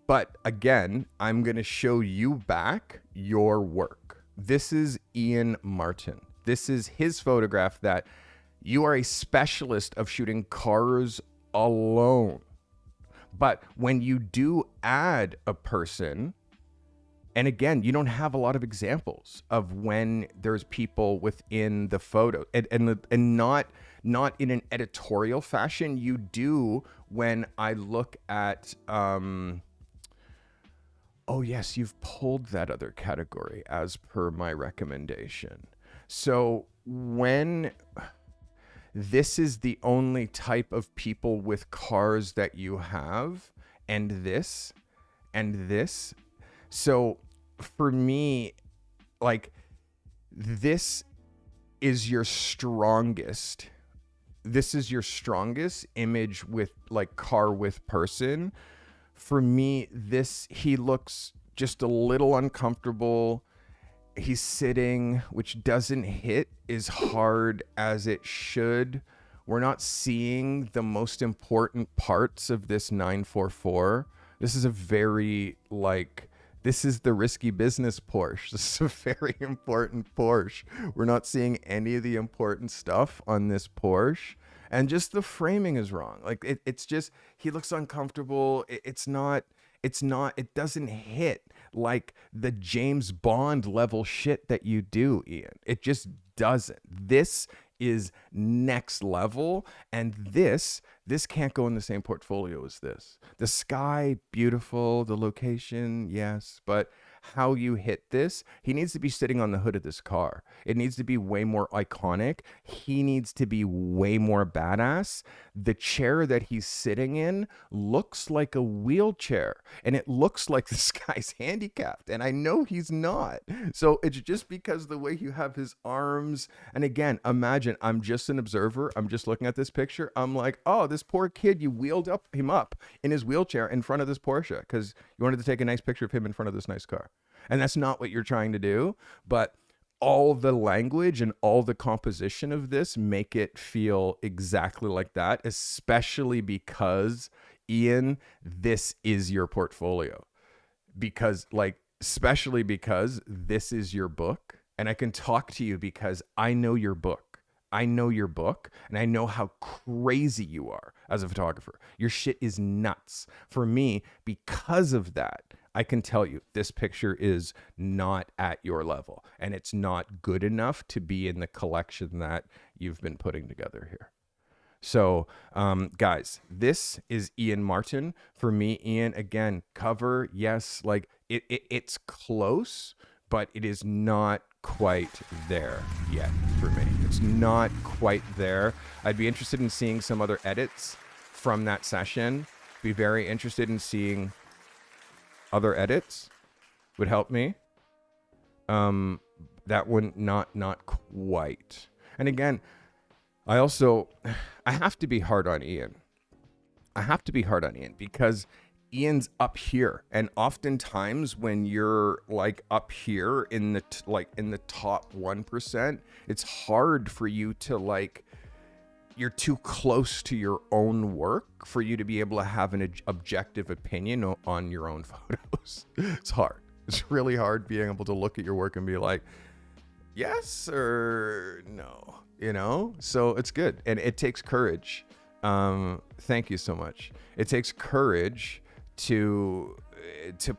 S2: But again, I'm going to show you back your work. This is Ian Martin. This is his photograph that you are a specialist of shooting cars alone. But when you do add a person, and again, you don't have a lot of examples of when there's people within the photo, and not in an editorial fashion. You do when I look at, oh yes, you've pulled that other category as per my recommendation. So when this is the only type of people with cars that you have, and this, and this. So for me, like, this is your strongest. This is your strongest image with like car with person. For me, he looks just a little uncomfortable. He's sitting, which doesn't hit as hard as it should. We're not seeing the most important parts of this 944. This is a very this is the risky business Porsche. This is a very important Porsche. We're not seeing any of the important stuff on this Porsche. And just the framing is wrong. Like it's just, he looks uncomfortable. It doesn't hit like the James Bond level shit that you do, Ian. It just doesn't. This is next level, and this can't go in the same portfolio as this. The sky, beautiful, the location, yes, but how you hit this, he needs to be sitting on the hood of this car. It needs to be way more iconic. He needs to be way more badass. The chair that he's sitting in looks like a wheelchair, and it looks like this guy's handicapped, and I know he's not. So it's just because the way you have his arms, and again, imagine I'm just an observer. I'm just looking at this picture. I'm like, oh, this poor kid, you wheeled him up in his wheelchair in front of this Porsche because you wanted to take a nice picture of him in front of this nice car. And that's not what you're trying to do, but all the language and all the composition of this make it feel exactly like that, especially because, Ian, this is your portfolio. Especially because this is your book, and I can talk to you because I know your book. I know your book, and I know how crazy you are as a photographer. Your shit is nuts. For me, because of that, I can tell you this picture is not at your level, and it's not good enough to be in the collection that you've been putting together here. So, guys, this is Ian Martin. For me, Ian, again, cover, yes, like it's close, but it is not quite there yet for me. It's not quite there. I'd be interested in seeing some other edits from that session. Be very interested in seeing other edits. Would help me. That one not quite. And again, I have to be hard on Ian. I have to be hard on Ian because Ian's up here, and oftentimes when you're like up here in the in the top 1%, it's hard for you to you're too close to your own work for you to be able to have an objective opinion on your own photos. It's hard. It's really hard being able to look at your work and be like, yes or no, So it's good, and it takes courage. Thank you so much. It takes courage to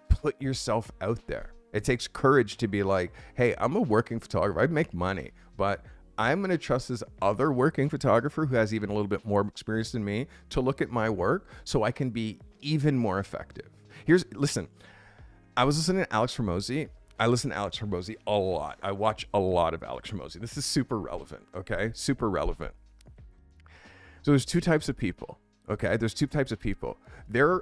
S2: put yourself out there. It takes courage to be like, hey, I'm a working photographer. I make money, but I'm going to trust this other working photographer who has even a little bit more experience than me to look at my work so I can be even more effective. Listen, I was listening to Alex Hormozi. I listen to Alex Hormozi a lot. I watch a lot of Alex Hormozi. This is super relevant, okay? Super relevant. So there's two types of people, okay? There's two types of people.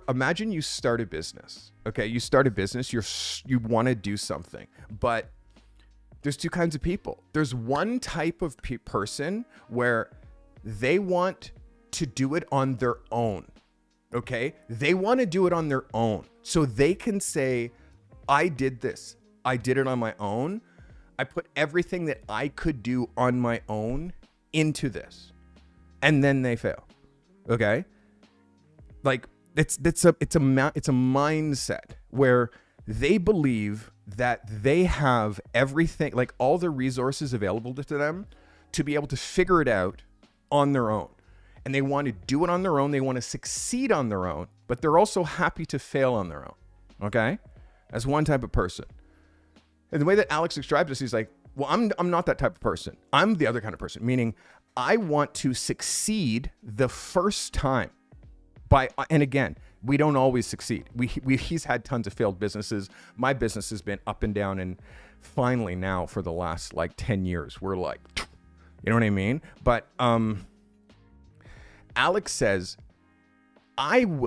S2: Imagine you start a business, okay? You start a business, you want to do something, but there's two kinds of people. There's one type of person where they want to do it on their own, okay? They want to do it on their own. So they can say, I did this. I did it on my own. I put everything that I could do on my own into this. And then they fail, okay? It's a mindset where they believe that they have everything, like all the resources available to them to be able to figure it out on their own. And they want to do it on their own. They want to succeed on their own, but they're also happy to fail on their own. Okay? That's one type of person. And the way that Alex describes this, he's like, well, I'm not that type of person. I'm the other kind of person, meaning I want to succeed the first time and again, we don't always succeed. He's had tons of failed businesses. My business has been up and down, and finally now for the last 10 years, we're like, you know what I mean? But Alex says, I'm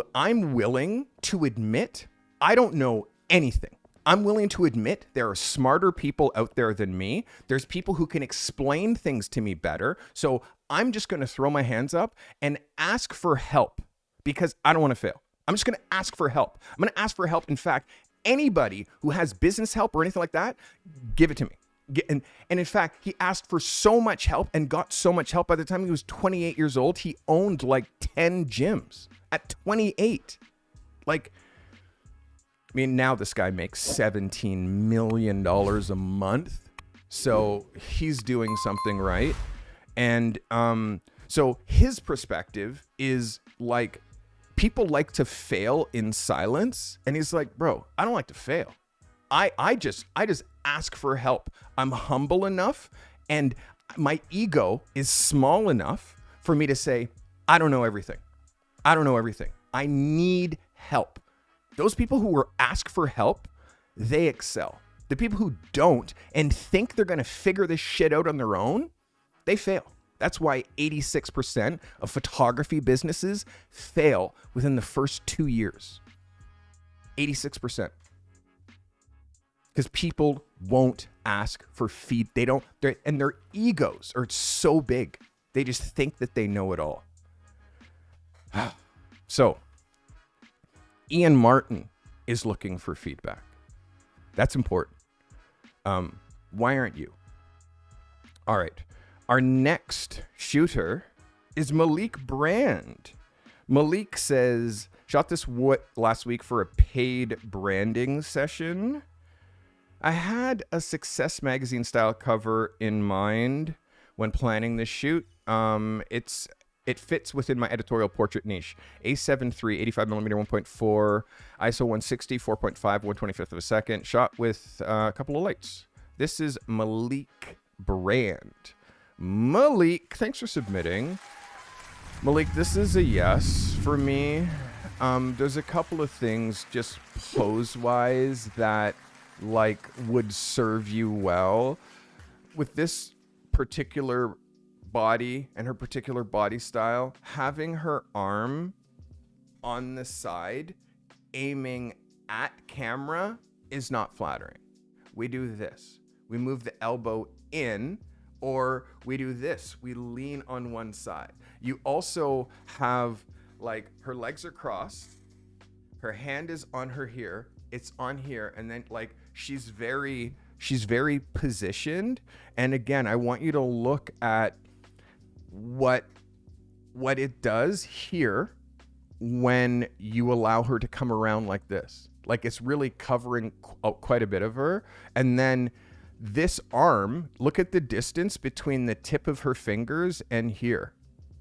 S2: willing to admit I don't know anything. I'm willing to admit there are smarter people out there than me. There's people who can explain things to me better. So I'm just going to throw my hands up and ask for help because I don't want to fail. I'm just going to ask for help. I'm going to ask for help. In fact, anybody who has business help or anything like that, give it to me. And in fact, he asked for so much help and got so much help. By the time he was 28 years old, he owned like 10 gyms at 28. Like, I mean, now this guy makes $17 million a month. So he's doing something right. And so his perspective is like, people like to fail in silence. And he's like, bro, I don't like to fail. I just ask for help. I'm humble enough and my ego is small enough for me to say, I don't know everything. I don't know everything. I need help. Those people who ask for help, they excel. The people who don't and think they're going to figure this shit out on their own, they fail. That's why 86% of photography businesses fail within the first 2 years. 86%. Because people won't ask for and their egos are so big. They just think that they know it all. So, Ian Martin is looking for feedback. That's important. Why aren't you? All right. Our next shooter is Malik Brand. Malik says, shot this last week for a paid branding session. I had a Success Magazine style cover in mind when planning this shoot. It fits within my editorial portrait niche. A7 III, 85mm 1.4, ISO 160, 4.5, 1/25 of a second, shot with a couple of lights. This is Malik Brand. Malik, thanks for submitting. Malik, this is a yes for me. There's a couple of things just pose-wise that like would serve you well. With this particular body and her particular body style, having her arm on the side aiming at camera is not flattering. We do this. We move the elbow in, or we do this. We lean on one side. You also have like her legs are crossed. Her hand is on her here. It's on here. And then like she's very positioned. And again, I want you to look at what it does here when you allow her to come around like this. Like it's really covering quite a bit of her. And then this arm, look at the distance between the tip of her fingers and here.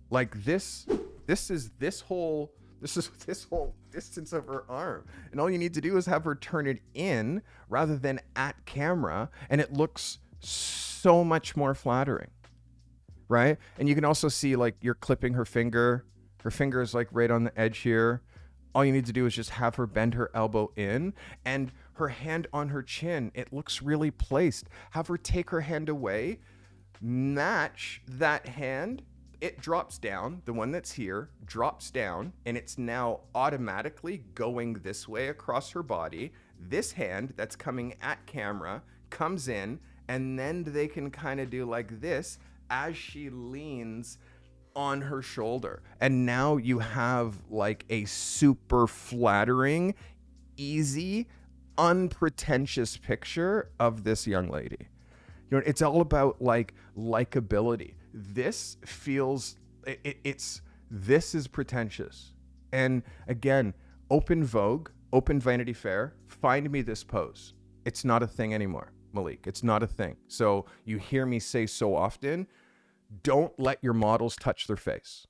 S2: Like this is this whole distance of her arm. And all you need to do is have her turn it in rather than at camera. And it looks so much more flattering. Right? And you can also see like you're clipping her finger. Her finger is like right on the edge here. All you need to do is just have her bend her elbow in and her hand on her chin. It looks really placed. Have her take her hand away, match that hand. It drops down. The one that's here drops down and it's now automatically going this way across her body. This hand that's coming at camera comes in and then they can kind of do like this as she leans on her shoulder. And now you have like a super flattering, easy, unpretentious picture of this young lady. You know, it's all about like likability. This feels, this is pretentious. And again, open Vogue, open Vanity Fair, find me this pose. It's not a thing anymore, Malik. It's not a thing. So you hear me say so often, don't let your models touch their face.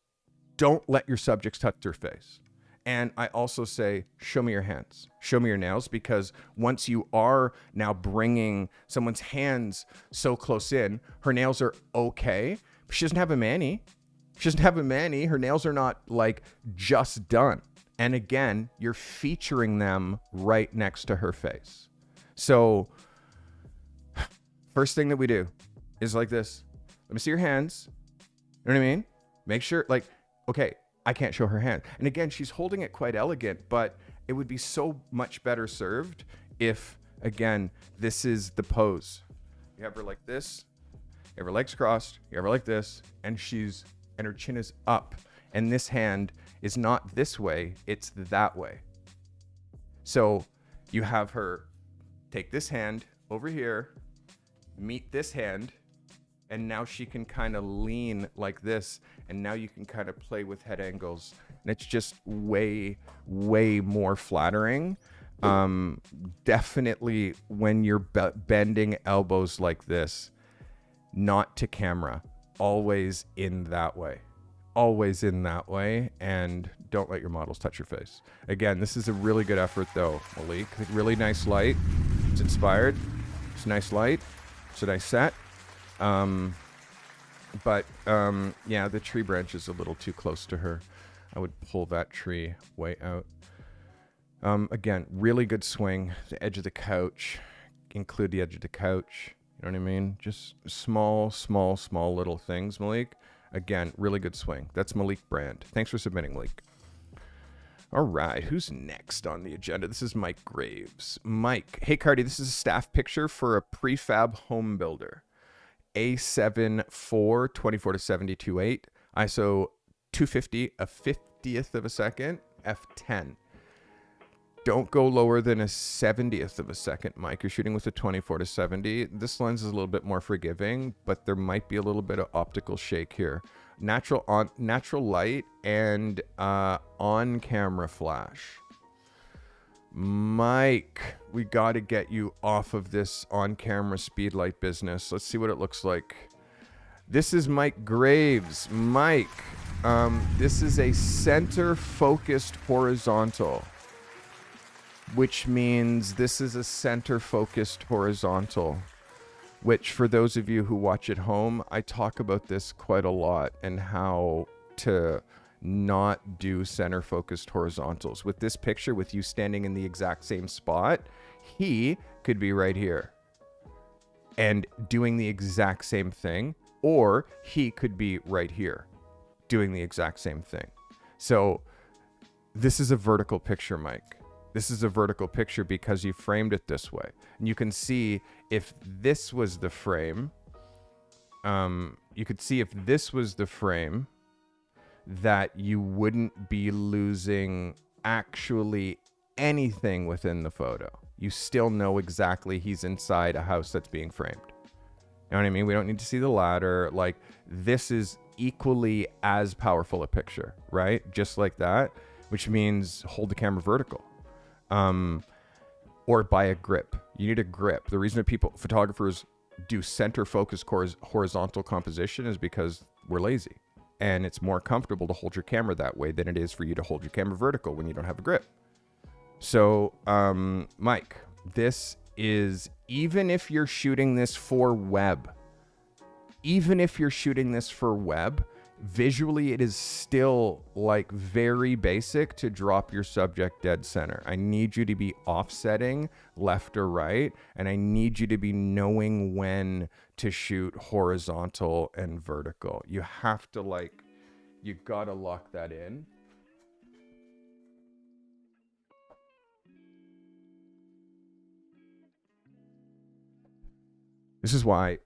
S2: Don't let your subjects touch their face. And I also say, show me your hands, show me your nails, because once you are now bringing someone's hands so close in, her nails are okay. But she doesn't have a mani. She doesn't have a mani. Her nails are not like just done. And again, you're featuring them right next to her face. So first thing that we do is like this. Let me see your hands. You know what I mean? Make sure, like, okay, I can't show her hand. And again, she's holding it quite elegant, but It would be so much better served if, again, this is the pose. You have her like this, you have her legs crossed, you have her like this, and her chin is up. And this hand is not this way, it's that way. So you have her take this hand over here, meet this hand, and now she can kind of lean like this, and now you can kind of play with head angles, and it's just way more flattering. Definitely when you're bending elbows like this, not to camera, always in that way, and don't let your models touch your face. Again, this is a really good effort though, Malik. Really nice light. It's inspired. It's a nice light. It's a nice set. But the tree branch is a little too close to her. I would pull that tree way out. Again, really good swing. The edge of the couch. Include the edge of the couch. You know what I mean? Just small little things, Malik. Again, really good swing. That's Malik Brand. Thanks for submitting, Malik. All right, who's next on the agenda? This is Mike Graves. Mike, hey, Carty, this is a staff picture for a prefab home builder. A7 4, 24 to 72.8, ISO 250, a 50th of a second, f10. Don't go lower than a 70th of a second, Mike. You're shooting with a 24 to 70. This lens is a little bit more forgiving, but there might be a little bit of optical shake here. Natural light and on-camera flash. Mike, we got to get you off of this on-camera speed light business. Let's see what it looks like. This is Mike Graves. Mike, this is a center-focused horizontal, which means this is a center-focused horizontal, which for those of you who watch at home, I talk about this quite a lot and how to not do center-focused horizontals. With this picture, with you standing in the exact same spot, he could be right here and doing the exact same thing, or he could be right here doing the exact same thing. So this is a vertical picture, Mike. This is a vertical picture because you framed it this way. And you can see if this was the frame, you could see if this was the frame, that you wouldn't be losing actually anything within the photo. You still know exactly he's inside a house that's being framed. You know what I mean? We don't need to see the ladder. Like, this is equally as powerful a picture, right? Just like that, which means hold the camera vertical. Or buy a grip. You need a grip. The reason that photographers do center focus horizontal composition is because we're lazy. And it's more comfortable to hold your camera that way than it is for you to hold your camera vertical when you don't have a grip. So, Mike, this is, even if you're shooting this for web, visually it is still like very basic to drop your subject dead center. I need you to be offsetting left or right, and I need you to be knowing when to shoot horizontal and vertical. You have to you gotta lock that in. This is why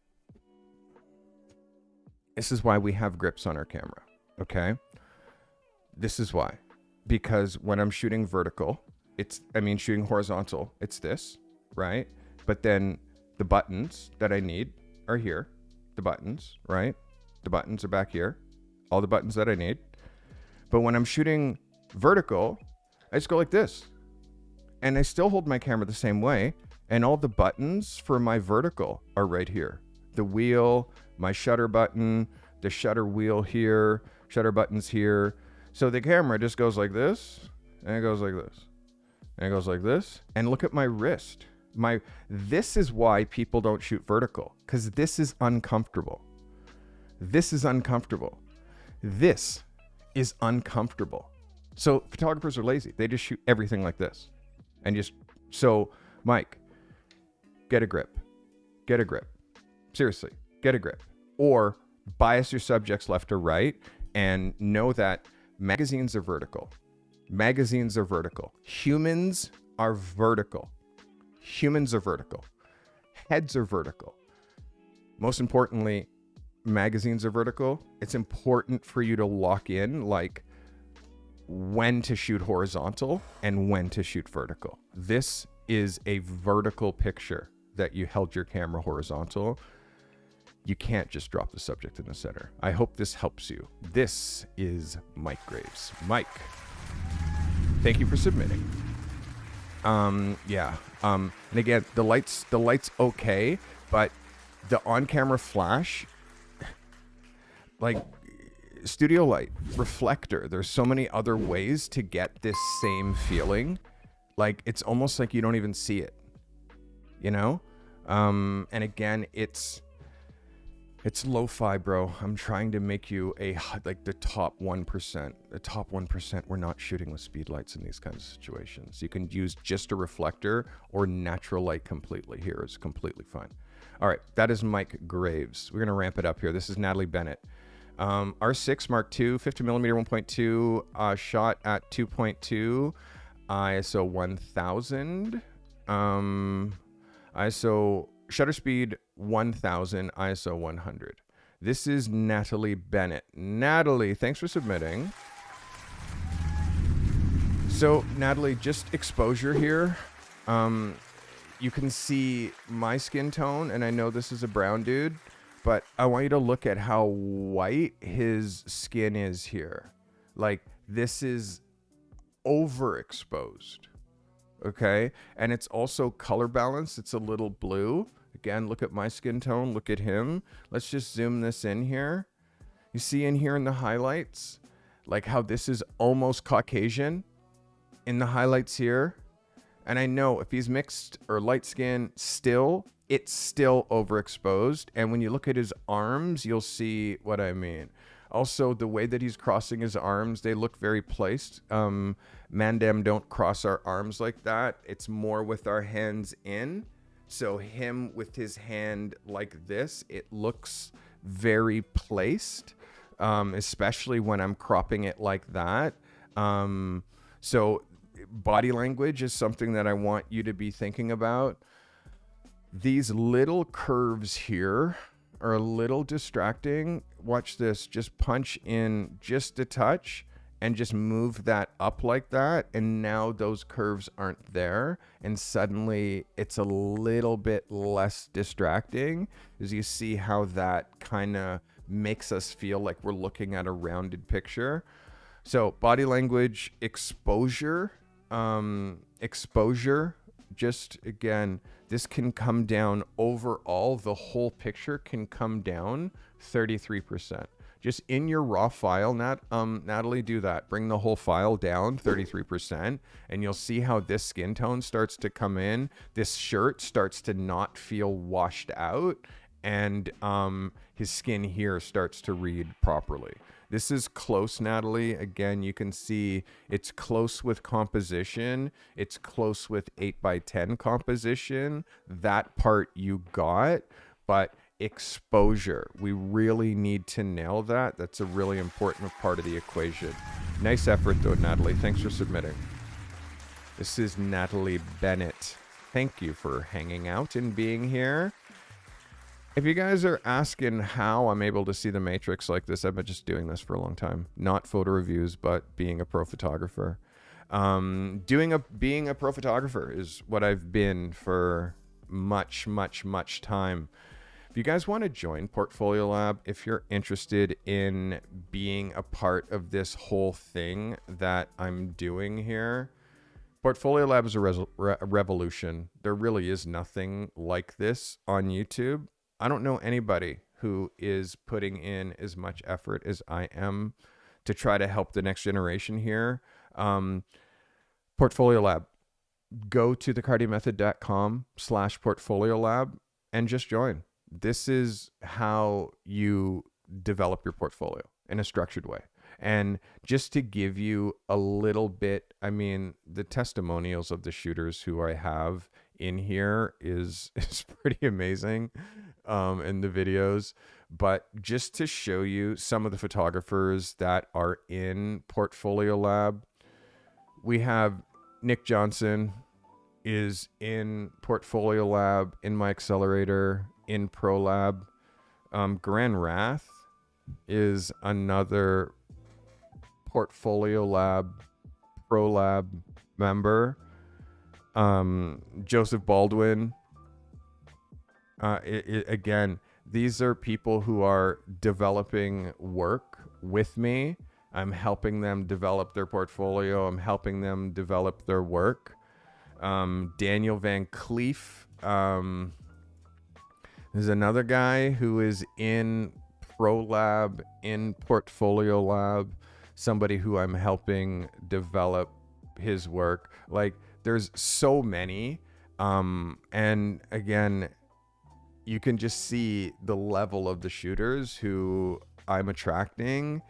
S2: we have grips on our camera, okay? This is why. Because when I'm shooting vertical, shooting horizontal, it's this, right? But then the buttons that I need are here. The buttons, right? The buttons are back here. All the buttons that I need. But when I'm shooting vertical, I just go like this. And I still hold my camera the same way. And all the buttons for my vertical are right here. The wheel, my shutter button, the shutter wheel here, shutter buttons here. So the camera just goes like this, and it goes like this, and it goes like this. And look at my wrist. This is why people don't shoot vertical, because this is uncomfortable. This is uncomfortable. This is uncomfortable. So photographers are lazy. They just shoot everything like this. So Mike, get a grip. Get a grip. Seriously, get a grip. Or bias your subjects left or right and know that magazines are vertical. Magazines are vertical. Humans are vertical. Humans are vertical. Heads are vertical. Most importantly, magazines are vertical. It's important for you to lock in like when to shoot horizontal and when to shoot vertical. This is a vertical picture that you held your camera horizontal. You can't just drop the subject in the center. I hope this helps you. This is Mike Graves. Mike, thank you for submitting. And again, the light's okay, but the on-camera flash, like studio light, reflector, there's so many other ways to get this same feeling. Like it's almost like you don't even see it, you know? And again, it's lo-fi, bro. I'm trying to make you like the top 1%. The top 1%, we're not shooting with speed lights in these kinds of situations. You can use just a reflector or natural light completely here. It's completely fine. All right, that is Mike Graves. We're going to ramp it up here. This is Natalie Bennett. R6 Mark II, 50mm 1.2, shot at 2.2, ISO 1000, ISO shutter speed 1000, ISO 100. This is Natalie Bennett. Natalie, thanks for submitting. So Natalie, just exposure here. You can see my skin tone, and I know this is a brown dude, but I want you to look at how white his skin is here. Like this is overexposed. Okay. And it's also color balanced. It's a little blue. Again, look at my skin tone. Look at him. Let's just zoom this in here. You see in here in the highlights, like how this is almost Caucasian in the highlights here. And I know if he's mixed or light skin, it's still overexposed. And when you look at his arms, you'll see what I mean. Also, the way that he's crossing his arms, they look very placed. Mandem don't cross our arms like that. It's more with our hands in. So him with his hand like this, it looks very placed, especially when I'm cropping it like that. So body language is something that I want you to be thinking about. These little curves here are a little distracting. Watch this. Just punch in just a touch and just move that up like that. And now those curves aren't there. And suddenly it's a little bit less distracting, as you see how that kind of makes us feel like we're looking at a rounded picture. So body language, exposure, just again, this can come down overall. The whole picture can come down 33%. Just in your raw file, Natalie, do that. Bring the whole file down 33%, and you'll see how this skin tone starts to come in. This shirt starts to not feel washed out, and his skin here starts to read properly. This is close, Natalie. Again, you can see it's close with composition. It's close with 8x10 composition. That part you got, but exposure, we really need to nail that. That's a really important part of the equation. Nice effort though, Natalie. Thanks for submitting. This is Natalie Bennett. Thank you for hanging out and being here. If you guys are asking how I'm able to see the matrix like this, I've been just doing this for a long time. Not photo reviews, but being a pro photographer. Being a pro photographer is what I've been for much time. If you guys want to join Portfolio Lab, if you're interested in being a part of this whole thing that I'm doing here, Portfolio Lab is a revolution. There really is nothing like this on YouTube. I don't know anybody who is putting in as much effort as I am to try to help the next generation here. Portfolio Lab. Go to thecartymethod.com/portfolio lab and just join. This is how you develop your portfolio in a structured way. And just to give you a little bit, I mean, the testimonials of the shooters who I have in here is pretty amazing in the videos. But just to show you some of the photographers that are in Portfolio Lab, We have Nick Johnson is in Portfolio Lab, in my accelerator, in Pro Lab. Gran Wrath is another Portfolio Lab, Pro Lab member. Joseph Baldwin. Again, these are people who are developing work with me. I'm helping them develop their portfolio. I'm helping them develop their work. Daniel Van Cleef. There's another guy who is in Pro Lab, in Portfolio Lab, somebody who I'm helping develop his work. Like, there's so many. And again, you can just see the level of the shooters who I'm attracting.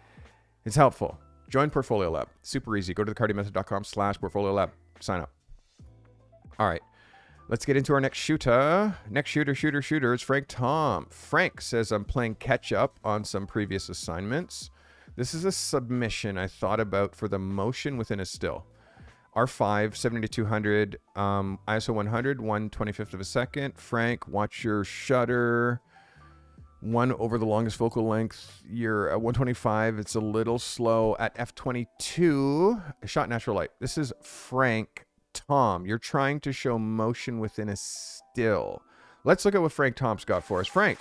S2: It's helpful. Join Portfolio Lab. Super easy. Go to thecardymethod.com/Portfolio Lab. Sign up. All right. Let's get into our next shooter. Next shooter is Frank Tom. Frank says, I'm playing catch up on some previous assignments. This is a submission I thought about for the motion within a still. R5, 7200, ISO 100, 1/25 of a second. Frank, watch your shutter. 1 over the longest focal length. You're at 125. It's a little slow at f22. Shot natural light. This is Frank Tom. You're trying to show motion within a still. Let's look at what Frank Tom's got for us. Frank.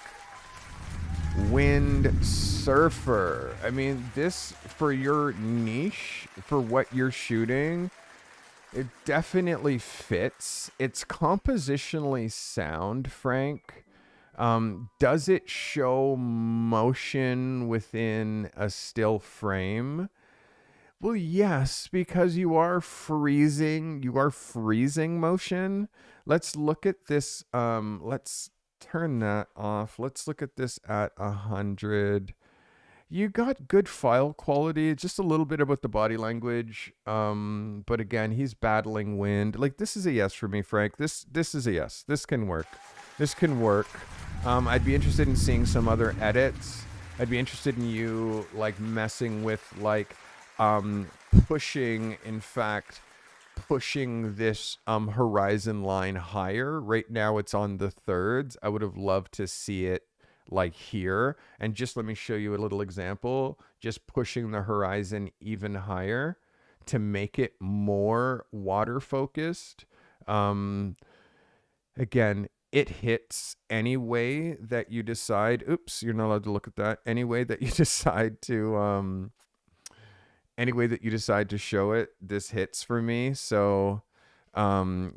S2: Wind surfer. I mean, this, for your niche, for what you're shooting, it definitely fits. It's compositionally sound, Frank. Does it show motion within a still frame? Well, yes, because you are freezing motion. Let's look at this. Let's turn that off. Let's look at this at 100. You got good file quality, just a little bit about the body language. But again, he's battling wind. Like, this is a yes for me, Frank. This is a yes. This can work. I'd be interested in seeing some other edits. I'd be interested in you like messing with like pushing this horizon line higher. Right now it's on the thirds. I would have loved to see it like here. And just let me show you a little example. Just pushing the horizon even higher to make it more water focused. Again, it hits any way that you decide. Oops, you're not allowed to look at that. Any way that you decide to show it, this hits for me. So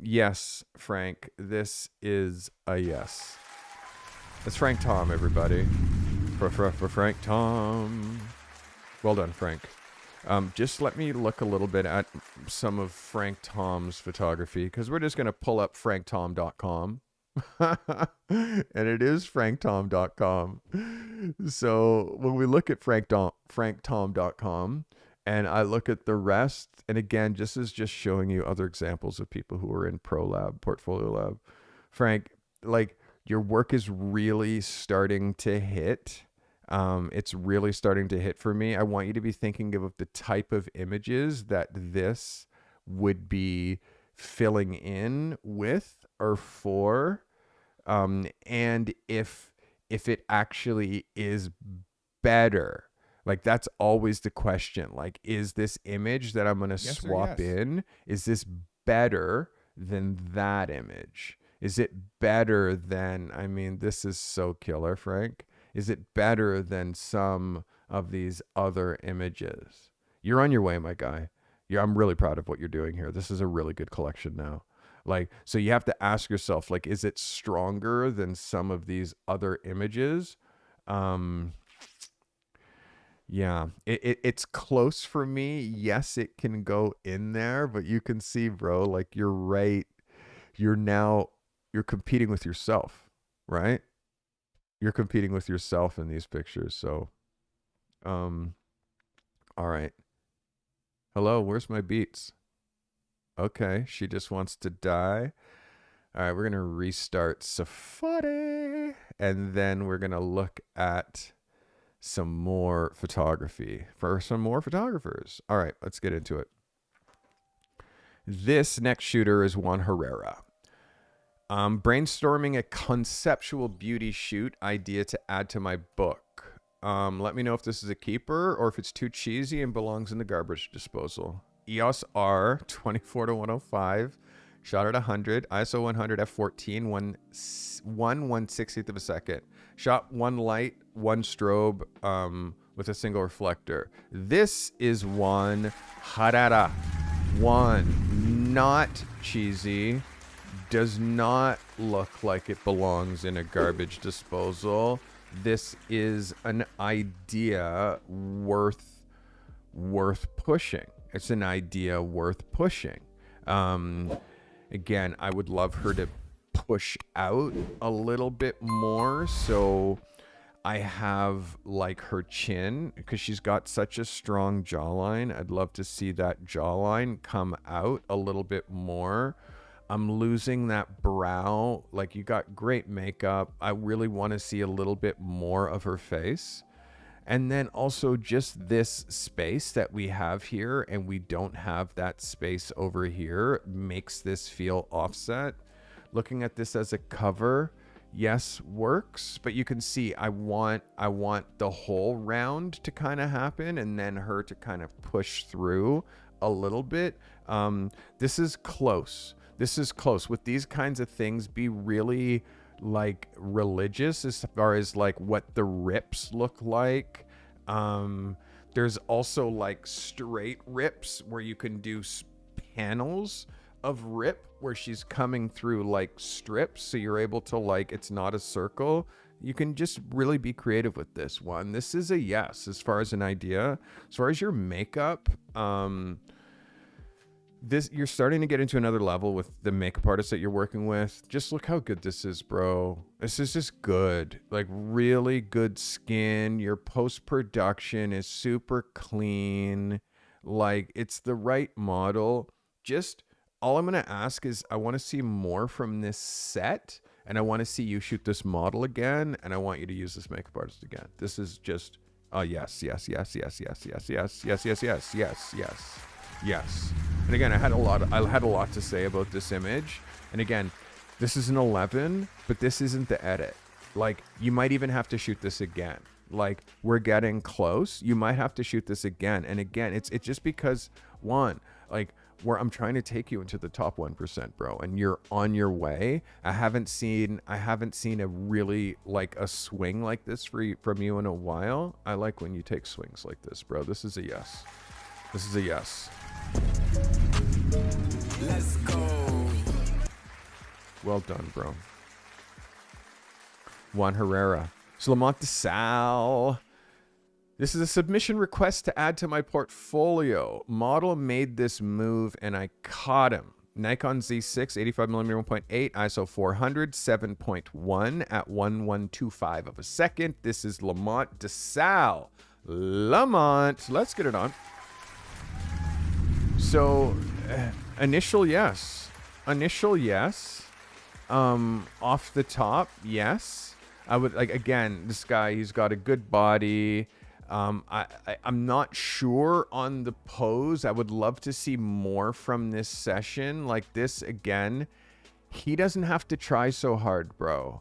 S2: yes, Frank, this is a yes. It's Frank Tom, everybody. For Frank Tom. Well done, Frank. Just let me look a little bit at some of Frank Tom's photography, because we're just going to pull up franktom.com. And it is franktom.com. So when we look at franktom.com, and I look at the rest, and again, this is just showing you other examples of people who are in Pro Lab, Portfolio Lab. Frank, like, your work is really starting to hit. It's really starting to hit for me. I want you to be thinking of the type of images that this would be filling in with or for. And if it actually is better. Like, that's always the question. Like, is this image that I'm going to swap in, is this better than that image? Is it better than, I mean, this is so killer, Frank. Is it better than some of these other images? You're on your way, my guy. Yeah, I'm really proud of what you're doing here. This is a really good collection now. Like, so you have to ask yourself, like, is it stronger than some of these other images? Yeah, it's close for me. Yes, it can go in there, but you can see, bro, like, you're right. You're competing with yourself, right? You're competing with yourself in these pictures. So, all right. Hello, where's my beats? Okay, she just wants to die. All right, we're going to restart Safari, and then we're going to look at some more photography for some more photographers. All right, let's get into it. This next shooter is Juan Herrera. Brainstorming a conceptual beauty shoot idea to add to my book. Let me know if this is a keeper or if it's too cheesy and belongs in the garbage disposal. EOS R 24-105, shot at 100, ISO 100 f14, 1/1/60th of a second. Shot one light, one strobe, with a single reflector. This is Juan Herrera. One, not cheesy, does not look like it belongs in a garbage disposal. This is an idea worth pushing. It's an idea worth pushing. Again, I would love her to push out a little bit more. So I have like her chin, because she's got such a strong jawline. I'd love to see that jawline come out a little bit more. I'm losing that brow. Like, you got great makeup. I really want to see a little bit more of her face. And then also just this space that we have here, and we don't have that space over here, makes this feel offset. Looking at this as a cover, yes, works, but you can see I want the whole round to kind of happen, and then her to kind of push through a little bit. This is close. This is close. With these kinds of things, be really like religious as far as like what the rips look like. There's also like straight rips where you can do panels of rip where she's coming through like strips, so you're able to, like, it's not a circle. You can just really be creative with this one. This is a yes as far as an idea. As far as your makeup, this, you're starting to get into another level with the makeup artist that you're working with. Just look how good this is, bro. This is just good, like really good skin. Your post-production is super clean. Like, it's the right model. Just all I'm going to ask is I want to see more from this set, and I want to see you shoot this model again, and I want you to use this makeup artist again. This is just, yes. And again, I had a lot to say about this image. And again, this is an 11, but this isn't the edit. Like, you might even have to shoot this again. Like, we're getting close. You might have to shoot this again. And again, it's just because, one, like, where I'm trying to take you into the top 1%, bro, and you're on your way. I haven't seen a really, like, a swing like this from you in a while. I like when you take swings like this, bro. This is a yes. This is a yes. Let's go. Well done, bro. Juan Herrera. So Lamont DeSalle. This is a submission request to add to my portfolio. Model made this move and I caught him. Nikon Z6, 85mm 1.8, ISO 400, 7.1 at 1/125 of a second. This is Lamont DeSalle. Lamont, let's get it on. So, initial yes. Off the top, yes. I would, like, again, this guy, he's got a good body. I'm not sure on the pose. I would love to see more from this session. Like, this, again, he doesn't have to try so hard, bro.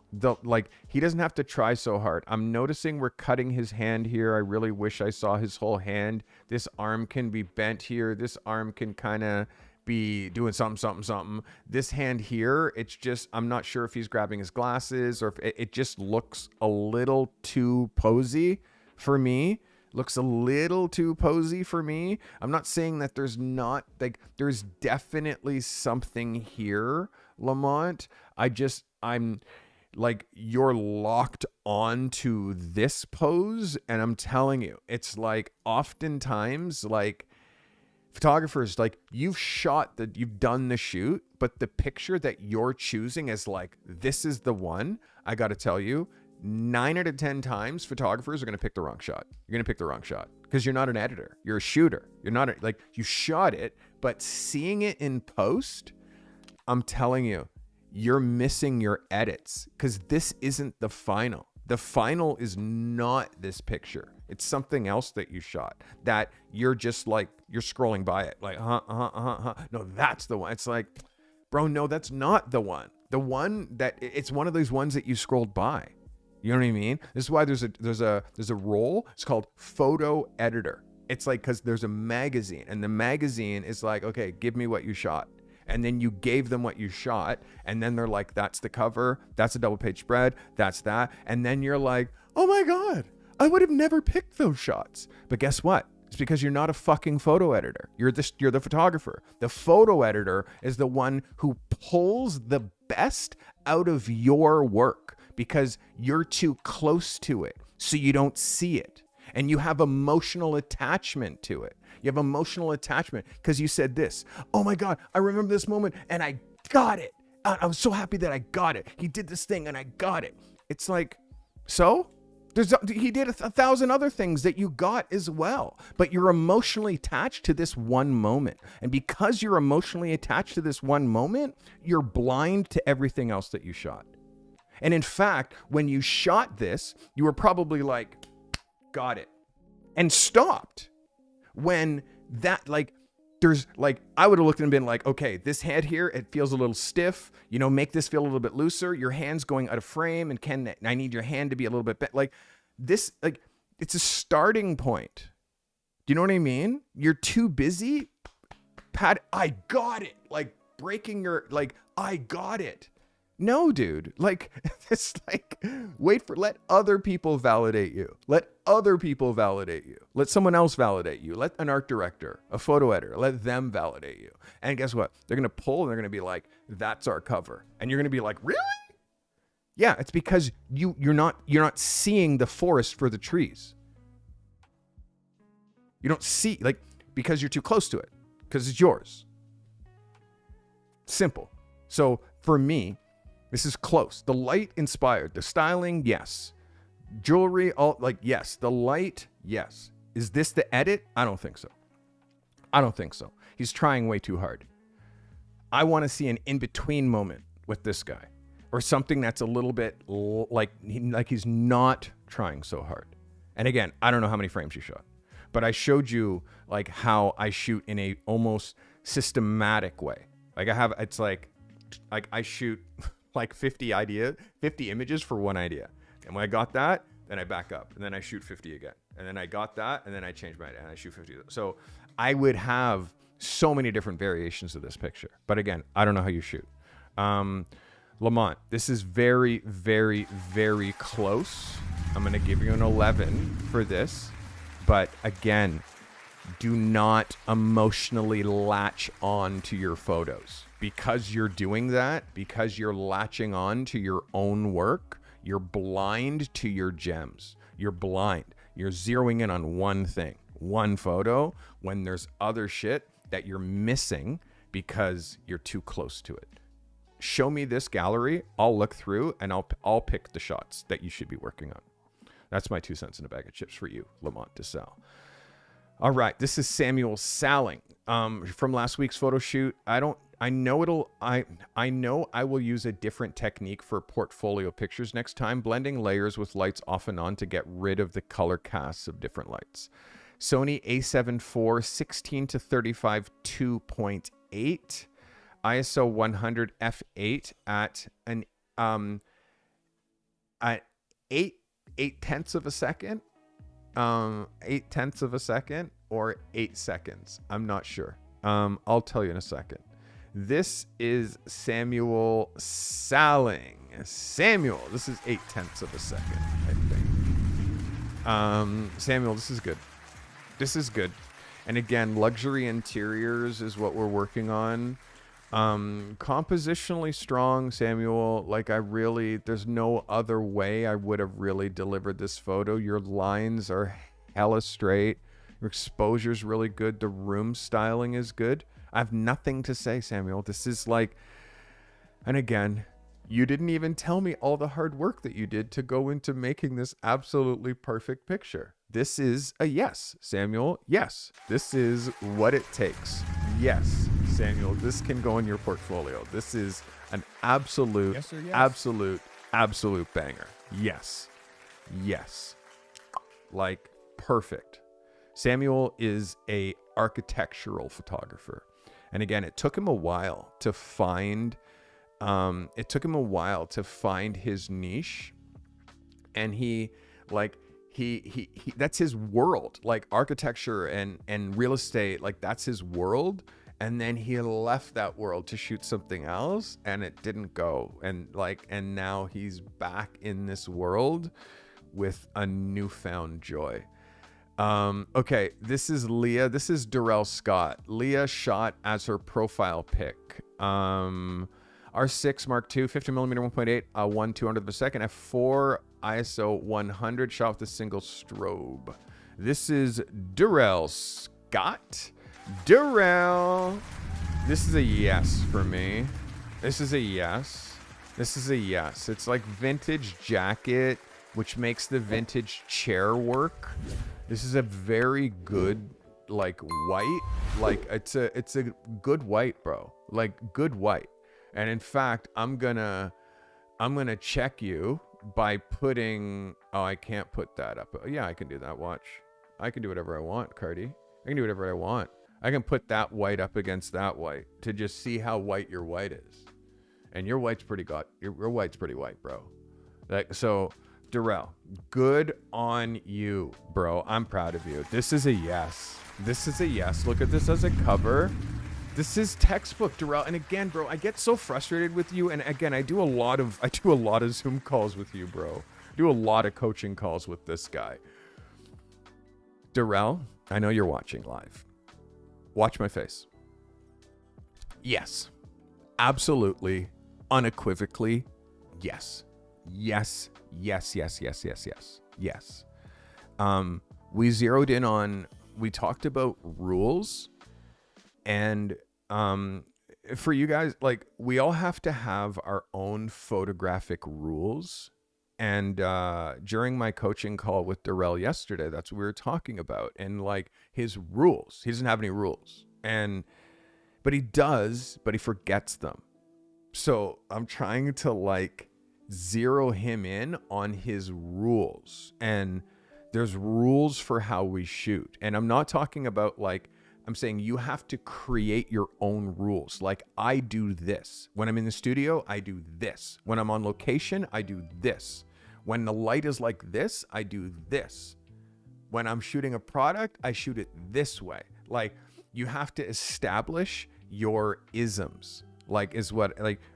S2: He doesn't have to try so hard. I'm noticing we're cutting his hand here. I really wish I saw his whole hand. This arm can be bent here. This arm can kind of be doing something. This hand here, it's just, I'm not sure if he's grabbing his glasses or if it just looks a little too posy for me. Looks a little too posy for me. I'm not saying that there's not, like, there's definitely something here, Lamont. I'm like, you're locked on to this pose, and I'm telling you, it's like, oftentimes, like, photographers, like, you've done the shoot, but the picture that you're choosing is like, this is the one. I gotta tell you, 9 out of 10 times photographers are going to pick the wrong shot. You're going to pick the wrong shot because you're not an editor. You're a shooter. You're not like, you shot it, but seeing it in post, I'm telling you, you're missing your edits because this isn't the final. The final is not this picture. It's something else that you shot that you're just like, you're scrolling by it. Like, no, that's the one. It's like, bro, no, that's not the one. The one that, it's one of those ones that you scrolled by. You know what I mean? This is why there's a role. It's called photo editor. It's like, because there's a magazine, and the magazine is like, okay, give me what you shot. And then you gave them what you shot, and then they're like, that's the cover, that's a double page spread, that's that. And then you're like, oh my God, I would have never picked those shots. But guess what? It's because you're not a fucking photo editor. You're the photographer. The photo editor is the one who pulls the best out of your work because you're too close to it, so you don't see it. And you have emotional attachment to it. You have emotional attachment because you said this. Oh my God, I remember this moment and I got it. I was so happy that I got it. He did this thing and I got it. It's like, so? He did 1,000 other things that you got as well. But you're emotionally attached to this one moment. And because you're emotionally attached to this one moment, you're blind to everything else that you shot. And in fact, when you shot this, you were probably like, got it, and stopped. When that, like, there's like, I would have looked and been like, okay, this head here, it feels a little stiff, you know, make this feel a little bit looser. Your hand's going out of frame, and I need your hand to be a little bit like this. Like, it's a starting point. Do you know what I mean? You're too busy. Pat, I got it. Like breaking your, like, I got it. No, dude, like, it's like, let other people validate you. Let other people validate you. Let someone else validate you. Let an art director, a photo editor, let them validate you. And guess what? They're going to pull and they're going to be like, that's our cover. And you're going to be like, really? Yeah, it's because you're not seeing the forest for the trees. You don't see, like, because you're too close to it, because it's yours. Simple. So for me, this is close. The light inspired. The styling, yes. Jewelry, all like, yes. The light, yes. Is this the edit? I don't think so. I don't think so. He's trying way too hard. I want to see an in-between moment with this guy, or something that's a little bit like he's not trying so hard. And again, I don't know how many frames you shot, but I showed you like how I shoot in a almost systematic way. Like it's like I shoot like 50 images for one idea. And when I got that, then I back up and then I shoot 50 again. And then I got that and then I change my idea and I shoot 50. So I would have so many different variations of this picture. But again, I don't know how you shoot. Lamont, this is very, very, very close. I'm going to give you an 11 for this. But again, do not emotionally latch on to your photos. Because you're doing that, because you're latching on to your own work, you're blind to your gems. You're blind. You're zeroing in on one thing, one photo, when there's other shit that you're missing because you're too close to it. Show me this gallery, I'll look through and I'll pick the shots that you should be working on. That's my 2 cents in a bag of chips for you, Lamont DeSalle. All right, this is Samuel Salling from last week's photo shoot. I know I will use a different technique for portfolio pictures next time, blending layers with lights off and on to get rid of the color casts of different lights. Sony a7 IV 16-35 2.8, ISO 100 f8 at an at 8/10 of a second, 8/10 of a second or 8 seconds. I'm not sure. I'll tell you in a second. This is Samuel Salling. Samuel, this is 8/10 of a second, I think. Samuel, this is good. This is good. And again, luxury interiors is what we're working on. Compositionally strong, Samuel. Like, there's no other way I would have really delivered this photo. Your lines are hella straight. Your exposure's really good. The room styling is good. I have nothing to say, Samuel. This is like, and again, you didn't even tell me all the hard work that you did to go into making this absolutely perfect picture. This is a yes, Samuel. Yes, this is what it takes. Yes, Samuel, this can go in your portfolio. This is an absolute,
S4: Yes or yes?
S2: absolute banger. Yes. Yes. Like, perfect. Samuel is a architectural photographer. And again, it took him a while to find his niche. And he that's his world, like architecture and real estate, like that's his world. And then he left that world to shoot something else, and it didn't go. And now he's back in this world with a newfound joy. Okay, this is Leah. This is Darrell Scott. Leah shot as her profile pic. R6 Mark II, 50mm 1.8, 1/200th of a second, f4 ISO 100, shot with a single strobe. This is Darrell Scott. Darrell, this is a yes for me. This is a yes. It's like vintage jacket, which makes the vintage chair work. This is a very good, like, white. Like, it's a good white, bro. Like, good white. And in fact, I'm gonna check you by putting, oh, I can't put that up. Yeah, I can do that. Watch. I can do whatever I want, Carty. I can do whatever I want. I can put that white up against that white to just see how white your white is. And your white's pretty white, bro. Like, so Darrell, good on you, bro. I'm proud of you. This is a yes. Look at this as a cover. This is textbook, Darrell. And again, bro, I get so frustrated with you. And again, I do a lot of Zoom calls with you, bro. I do a lot of coaching calls with this guy. Darrell, I know you're watching live. Watch my face. Yes. Absolutely. Unequivocally. Yes. Yes. We zeroed in on, we talked about rules, and for you guys, like, we all have to have our own photographic rules. And during my coaching call with Darrell yesterday, that's what we were talking about. And like his rules, he doesn't have any rules. But he does, but he forgets them. So I'm trying to like zero him in on his rules. And there's rules for how we shoot. And I'm not talking about like, I'm saying you have to create your own rules. Like, I do this. When I'm in the studio, I do this. When I'm on location, I do this. When the light is like this, I do this. When I'm shooting a product, I shoot it this way. Like, you have to establish your isms. Like,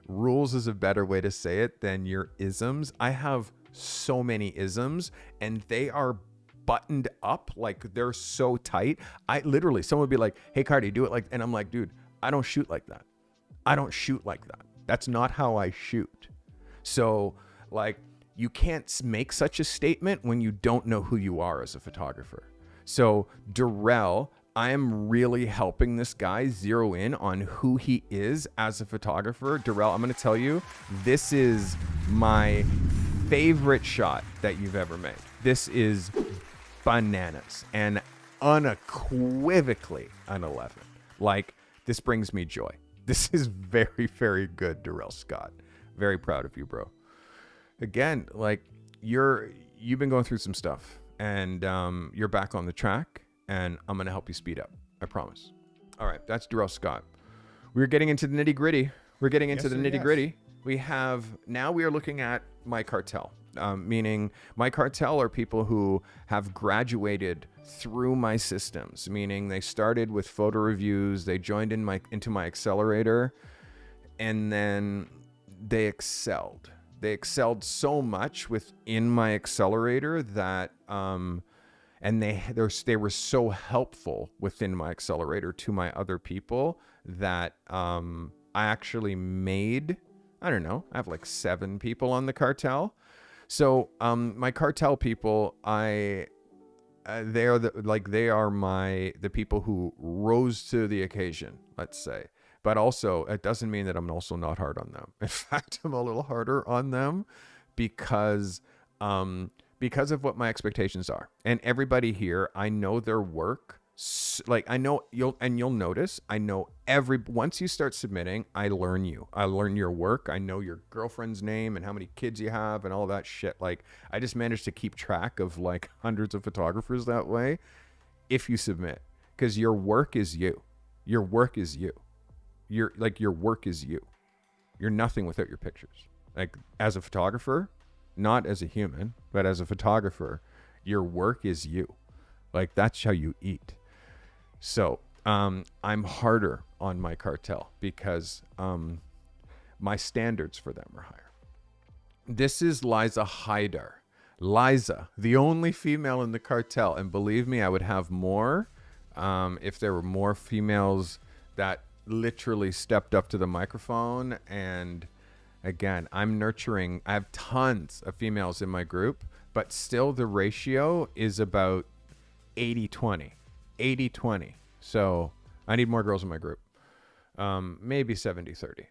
S2: rules is a better way to say it than your isms. I have so many isms, and they are buttoned up. Like, they're so tight. Someone would be like, hey, Carty, do it like, and I'm like, dude, I don't shoot like that. That's not how I shoot. So, like, you can't make such a statement when you don't know who you are as a photographer. So Darrell, I am really helping this guy zero in on who he is as a photographer. Darrell, I'm going to tell you, this is my favorite shot that you've ever made. This is bananas and unequivocally an 11. Like, this brings me joy. This is very, very good, Darrell Scott. Very proud of you, bro. Again, like, you've been going through some stuff, and you're back on the track, and I'm going to help you speed up. I promise. All right. That's Darrell Scott. We're getting into the nitty gritty. We are looking at my cartel, meaning my cartel are people who have graduated through my systems, meaning they started with photo reviews, they joined into my accelerator, and then they excelled. They excelled so much within my accelerator that, and they were so helpful within my accelerator to my other people that I actually made, I don't know, I have like 7 people on the cartel. So my cartel people, they are the people who rose to the occasion, let's say. But also, it doesn't mean that I'm also not hard on them. In fact, I'm a little harder on them because of what my expectations are. And everybody here, I know their work. Like I know you'll notice, I know once you start submitting, I learn your work. I know your girlfriend's name and how many kids you have and all that shit. Like I just managed to keep track of like hundreds of photographers that way if you submit, because your work is you. Your work is you. Your work is you. You're nothing without your pictures. Like as a photographer, not as a human, but as a photographer, your work is you. Like that's how you eat. So I'm harder on my cartel because my standards for them are higher. This is Liza Haidar. Liza, the only female in the cartel. And believe me, I would have more if there were more females that literally stepped up to the microphone. And again, I have tons of females in my group, but still the ratio is about 80-20. 80-20. So I need more girls in my group. Maybe 70-30.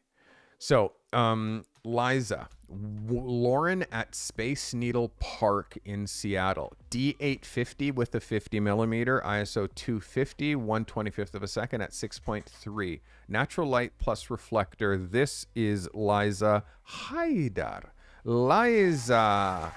S2: So Liza, Lauren at Space Needle Park in Seattle. D850 with a 50 millimeter, ISO 250, 1/25th of a second at 6.3. Natural light plus reflector. This is Liza Haidar. Liza,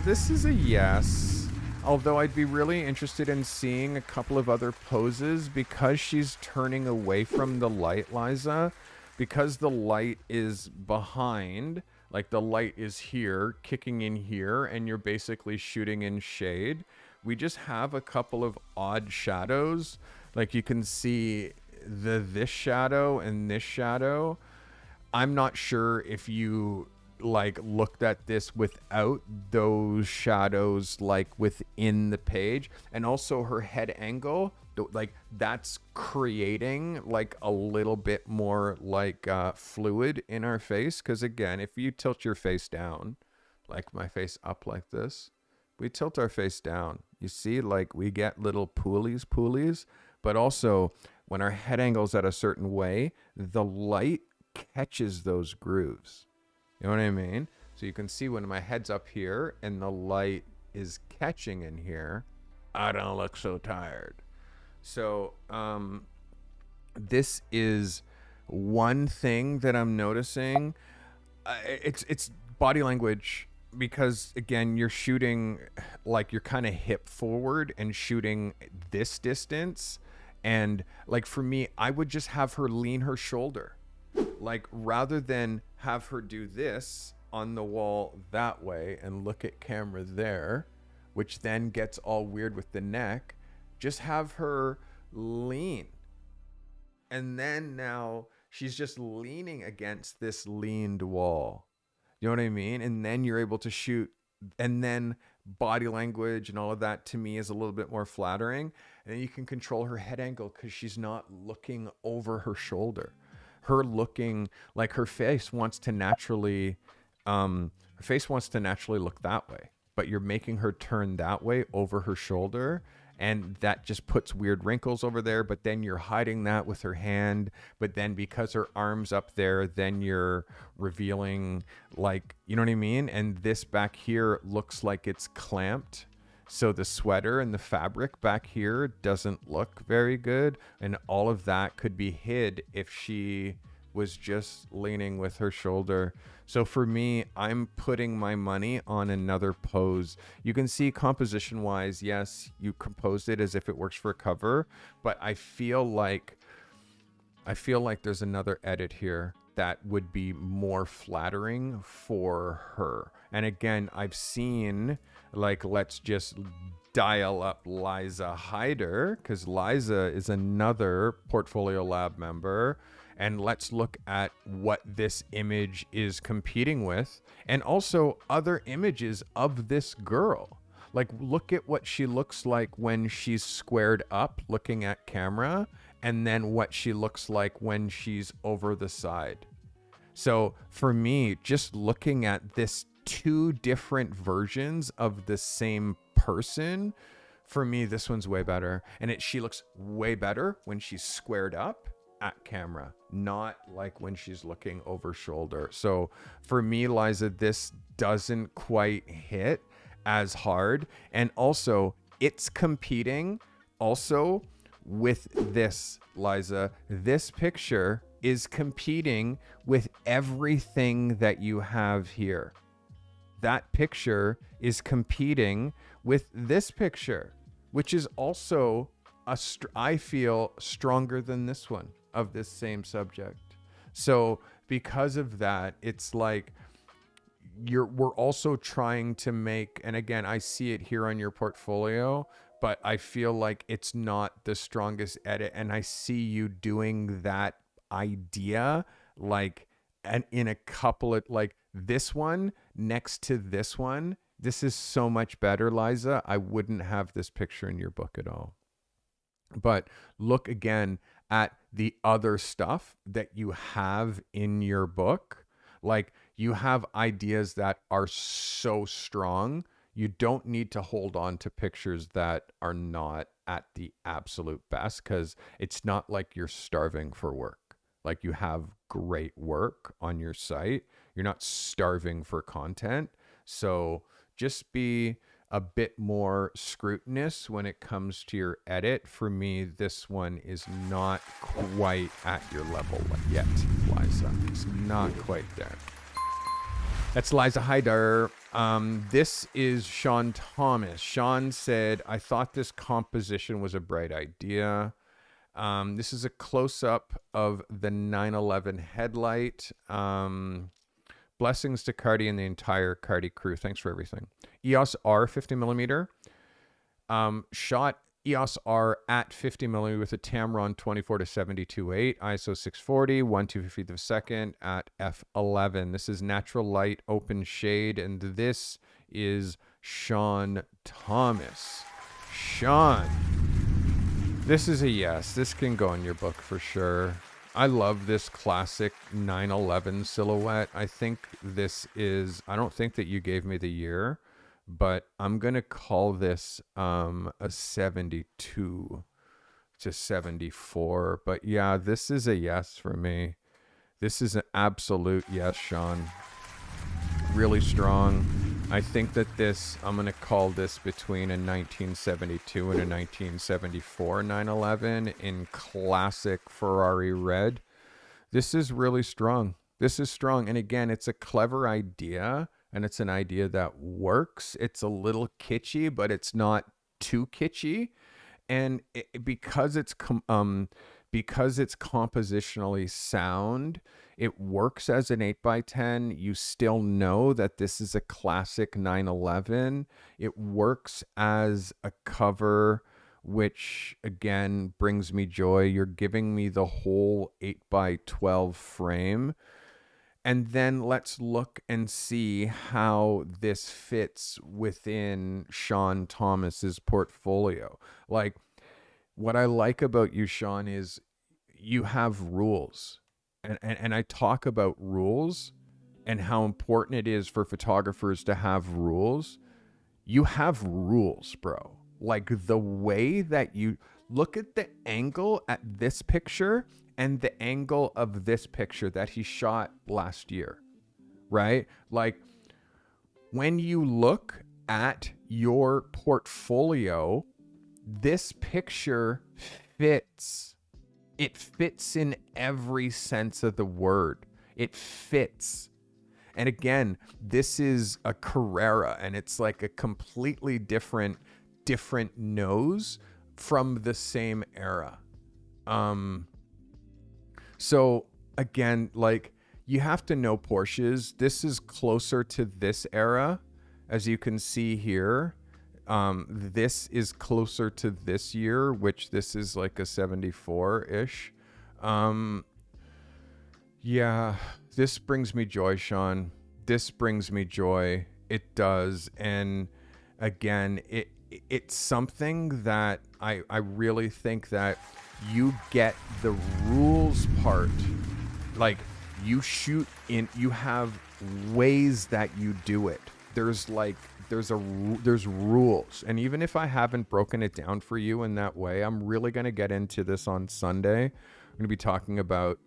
S2: this is a yes. Although I'd be really interested in seeing a couple of other poses because she's turning away from the light, Liza. Because the light is behind, like the light is here, kicking in here, and you're basically shooting in shade. We just have a couple of odd shadows. Like you can see this shadow and this shadow. I'm not sure if you like looked at this without those shadows like within the page, and also her head angle, like that's creating like a little bit more like fluid in our face. Because again, if you tilt your face down, like my face up like this, we tilt our face down, you see like we get little poolies, but also when our head angle's at a certain way, the light catches those grooves. You know what I mean? So you can see when my head's up here and the light is catching in here, I don't look so tired. So this is one thing that I'm noticing. It's body language, because again, you're shooting like you're kind of hip forward and shooting this distance. And like for me, I would just have her lean her shoulder. Like rather than have her do this on the wall that way and look at camera there, which then gets all weird with the neck, just have her lean. And then now she's just leaning against this leaned wall. You know what I mean? And then you're able to shoot. And then body language and all of that to me is a little bit more flattering. And then you can control her head angle because she's not looking over her shoulder. Her looking like her face wants to naturally look that way, but you're making her turn that way over her shoulder, and that just puts weird wrinkles over there. But then you're hiding that with her hand, but then because her arm's up there, then you're revealing, like, you know what I mean? And this back here looks like it's clamped. So the sweater and the fabric back here doesn't look very good. And all of that could be hid if she was just leaning with her shoulder. So for me, I'm putting my money on another pose. You can see composition wise, yes, you composed it as if it works for a cover, but I feel like there's another edit here that would be more flattering for her. And again, I've seen, like, let's just dial up Liza Haidar, because Liza is another Portfolio Lab member. And let's look at what this image is competing with, and also other images of this girl. Like, look at what she looks like when she's squared up looking at camera, and then what she looks like when she's over the side. So for me, just looking at this two different versions of the same person, for me, this one's way better. And she looks way better when she's squared up at camera, not like when she's looking over shoulder. So for me, Liza, this doesn't quite hit as hard. And also, it's competing also with this, Liza, this picture is competing with everything that you have here. That picture is competing with this picture, which is also I feel stronger than this one of this same subject. So because of that, it's like we're also trying to make, and again, I see it here on your portfolio, but I feel like it's not the strongest edit, and I see you doing that idea like, and in a couple of, like, this one next to this one. This is so much better, Liza. I wouldn't have this picture in your book at all. But look again at the other stuff that you have in your book. Like, you have ideas that are so strong. You don't need to hold on to pictures that are not at the absolute best, because it's not like you're starving for work. Like, you have great work on your site. You're not starving for content. So just be a bit more scrutinous when it comes to your edit. For me, this one is not quite at your level yet, Liza. It's not quite there. That's Liza Haidar. This is Sean Thomas. Sean said, I thought this composition was a bright idea. This is a close-up of the 911 headlight. Blessings to Carty and the entire Carty crew. Thanks for everything. EOS R 50 millimeter. Shot EOS R at 50 millimeter with a Tamron 24 to 72.8, ISO 640, 1/2 feet of a second at f11. This is natural light, open shade, and this is Sean Thomas. Sean, this is a yes. This can go in your book for sure. I love this classic 911 silhouette. I think this is, I don't think that you gave me the year, but I'm going to call this a 72 to 74. But yeah, this is a yes for me. This is an absolute yes, Sean. Really strong. I think that this, I'm going to call this between a 1972 and a 1974 911 in classic Ferrari red. This is really strong. This is strong. And again, it's a clever idea, and it's an idea that works. It's a little kitschy, but it's not too kitschy. And because it's compositionally sound, it works as an 8x10. You still know that this is a classic 911. It works as a cover, which again brings me joy. You're giving me the whole 8x12 frame. And then let's look and see how this fits within Sean Thomas's portfolio. Like, what I like about you, Sean, is you have rules. And I talk about rules and how important it is for photographers to have rules. You have rules, bro. Like, the way that you look at the angle at this picture and the angle of this picture that he shot last year, right? Like, when you look at your portfolio, this picture fits. It fits in every sense of the word. It fits. And again, this is a Carrera, and it's like a completely different nose from the same era. So again, like, you have to know Porsches. This is closer to this era, as you can see here. This is closer to this year, which this is like a 74-ish. Yeah, this brings me joy, Sean. This brings me joy. It does. And again, it's something that I really think that you get the rules part. Like, you shoot in, you have ways that you do it. There's rules. And even if I haven't broken it down for you in that way, I'm really going to get into this on Sunday. I'm going to be talking about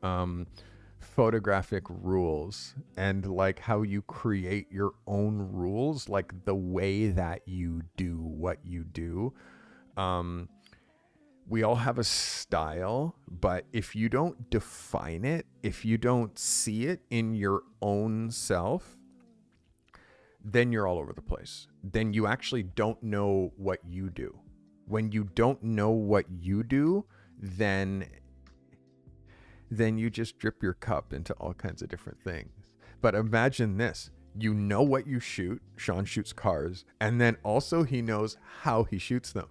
S2: photographic rules and like how you create your own rules, like the way that you do what you do. we all have a style, but if you don't define it, if you don't see it in your own self, then you're all over the place. Then you actually don't know what you do. When you don't know what you do, then you just drip your cup into all kinds of different things. But imagine this. You know what you shoot. Sean shoots cars. And then also he knows how he shoots them.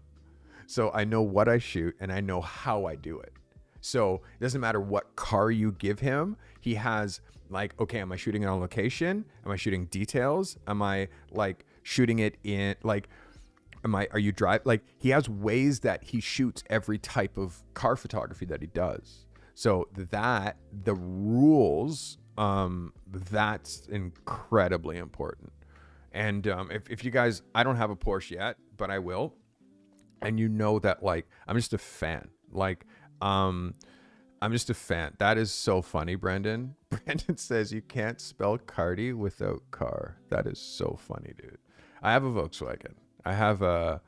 S2: So I know what I shoot and I know how I do it. So it doesn't matter what car you give him. He has like, okay, am I shooting it on location? Am I shooting details? Am I like shooting it in like, are you drive? Like he has ways that he shoots every type of car photography that he does. So that the rules, that's incredibly important. And if you guys, I don't have a Porsche yet, but I will. And you know that like, I'm just a fan. Like, I'm just a fan. That is so funny, Brendan. Brendan says you can't spell Carty without car. That is so funny, dude. I have a Volkswagen. I have a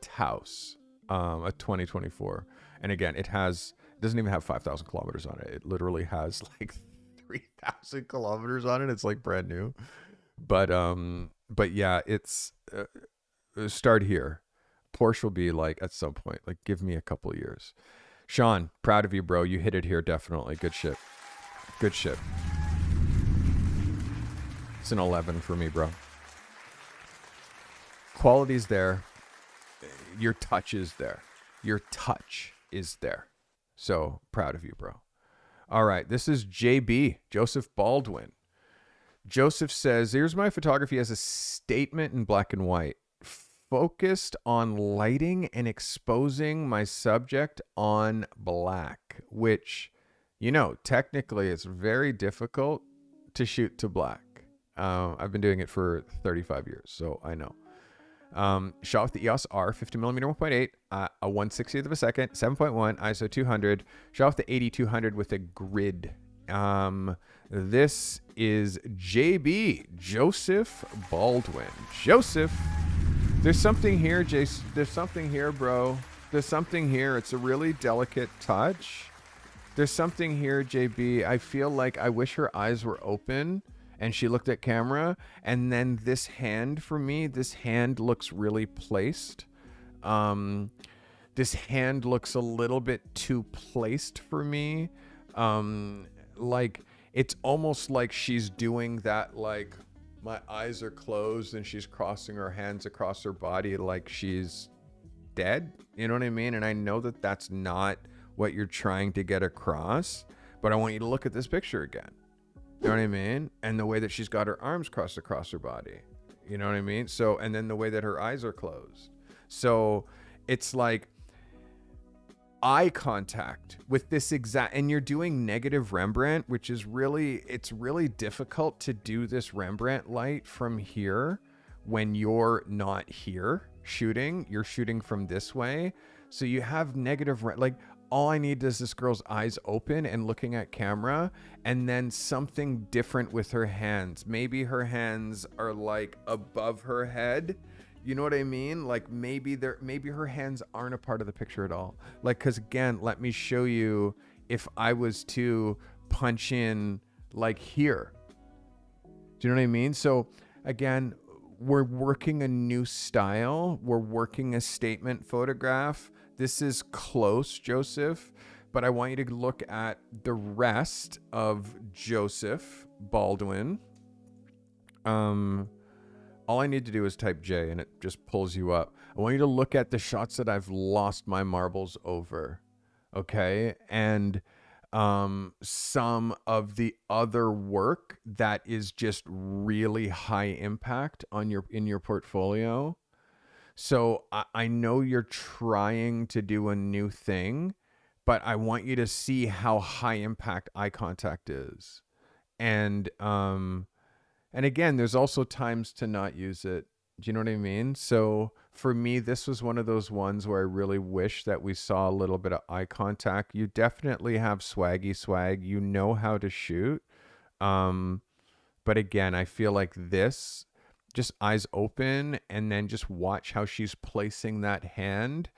S2: Taos, a 2024. And again, it doesn't even have 5,000 kilometers on it. It literally has like 3,000 kilometers on it. It's like brand new. But yeah, it's start here. Porsche will be like at some point, like give me a couple of years. Sean, proud of you, bro. You hit it here. Definitely. Good shit. Good shit. It's an 11 for me, bro. Quality's there. Your touch is there. Your touch is there. So proud of you, bro. All right. This is JB, Joseph Baldwin. Joseph says, here's my photography as a statement in black and white, focused on lighting and exposing my subject on black, which, you know, technically it's very difficult to shoot to black. I've been doing it for 35 years, so I know. Shot with the EOS R 50mm 1.8, a 1/60th of a second, 7.1 ISO 200. Shot with the 8200 with a grid. This is JB, Joseph Baldwin. Joseph, there's something here, Jace. There's something here, bro. There's something here. It's a really delicate touch. There's something here, JB. I feel like I wish her eyes were open and she looked at camera. And then this hand for me, this hand looks really placed. This hand looks a little bit too placed for me. Like it's almost like she's doing that, like my eyes are closed and she's crossing her hands across her body like she's dead. You know what I mean? And I know that that's not what you're trying to get across, but I want you to look at this picture again. You know what I mean? And the way that she's got her arms crossed across her body. You know what I mean? So, and then the way that her eyes are closed. So it's like eye contact with this exact, and you're doing negative Rembrandt, which is really, it's really difficult to do this Rembrandt light from here when you're not here shooting. You're shooting from this way. So you have negative, like all I need is this girl's eyes open and looking at camera, and then something different with her hands. Maybe her hands are like above her head. You know what I mean? Like maybe her hands aren't a part of the picture at all. Like, cause again, let me show you if I was to punch in like here. Do you know what I mean? So again, we're working a new style. We're working a statement photograph. This is close, Joseph, but I want you to look at the rest of Joseph Baldwin. All I need to do is type J and it just pulls you up. I want you to look at the shots that I've lost my marbles over. Okay. And some of the other work that is just really high impact on in your portfolio. So I know you're trying to do a new thing, but I want you to see how high impact eye contact is. And again, there's also times to not use it. Do you know what I mean? So for me, this was one of those ones where I really wish that we saw a little bit of eye contact. You definitely have swaggy swag. You know how to shoot. But again, I feel like this, just eyes open and then just watch how she's placing that hand.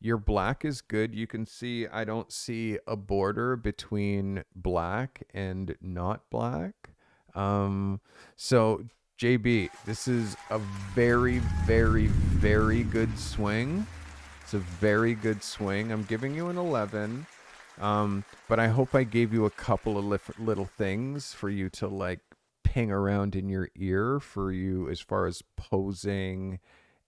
S2: Your black is good. You can see I don't see a border between black and not black. So JB, this is a very, very, very good swing. It's a very good swing. I'm giving you an 11. But I hope I gave you a couple of little things for you to like ping around in your ear for you as far as posing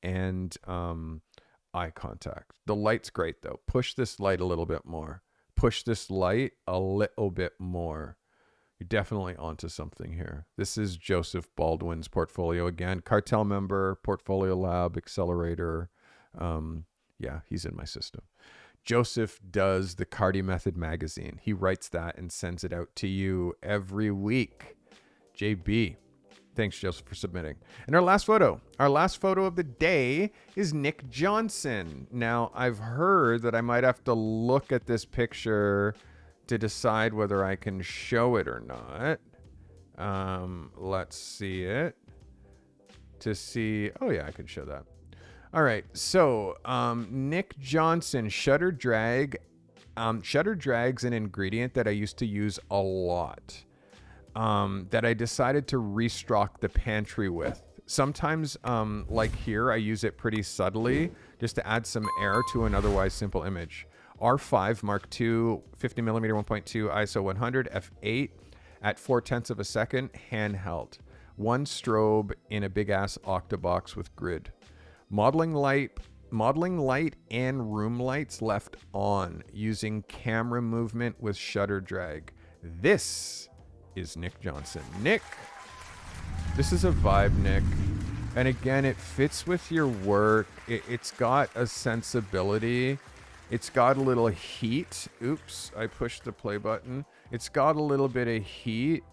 S2: and eye contact. The light's great though. Push this light a little bit more. Push this light a little bit more. You're definitely onto something here. This is Joseph Baldwin's portfolio again. Cartel member, Portfolio Lab, Accelerator. Yeah, he's in my system. Joseph does the Carty Method magazine. He writes that and sends it out to you every week. JB. Thanks, Joseph, for submitting. And our last photo of the day is Nick Johnson. Now, I've heard that I might have to look at this picture to decide whether I can show it or not. Let's see it. To see, oh yeah, I can show that. All right, so Nick Johnson, Shutter Drag. Shutter Drag's an ingredient that I used to use a lot. That I decided to restock the pantry with. Sometimes, like here, I use it pretty subtly just to add some air to an otherwise simple image. R5 Mark II, 50mm 1.2 ISO 100 f8 at 0.4 of a second, handheld. One strobe in a big ass octabox with grid. Modeling light and room lights left on using camera movement with shutter drag. This is Nick Johnson. Nick, this is a vibe, Nick. And again, it fits with your work. It's got a sensibility. It's got a little heat. Oops, I pushed the play button. It's got a little bit of heat,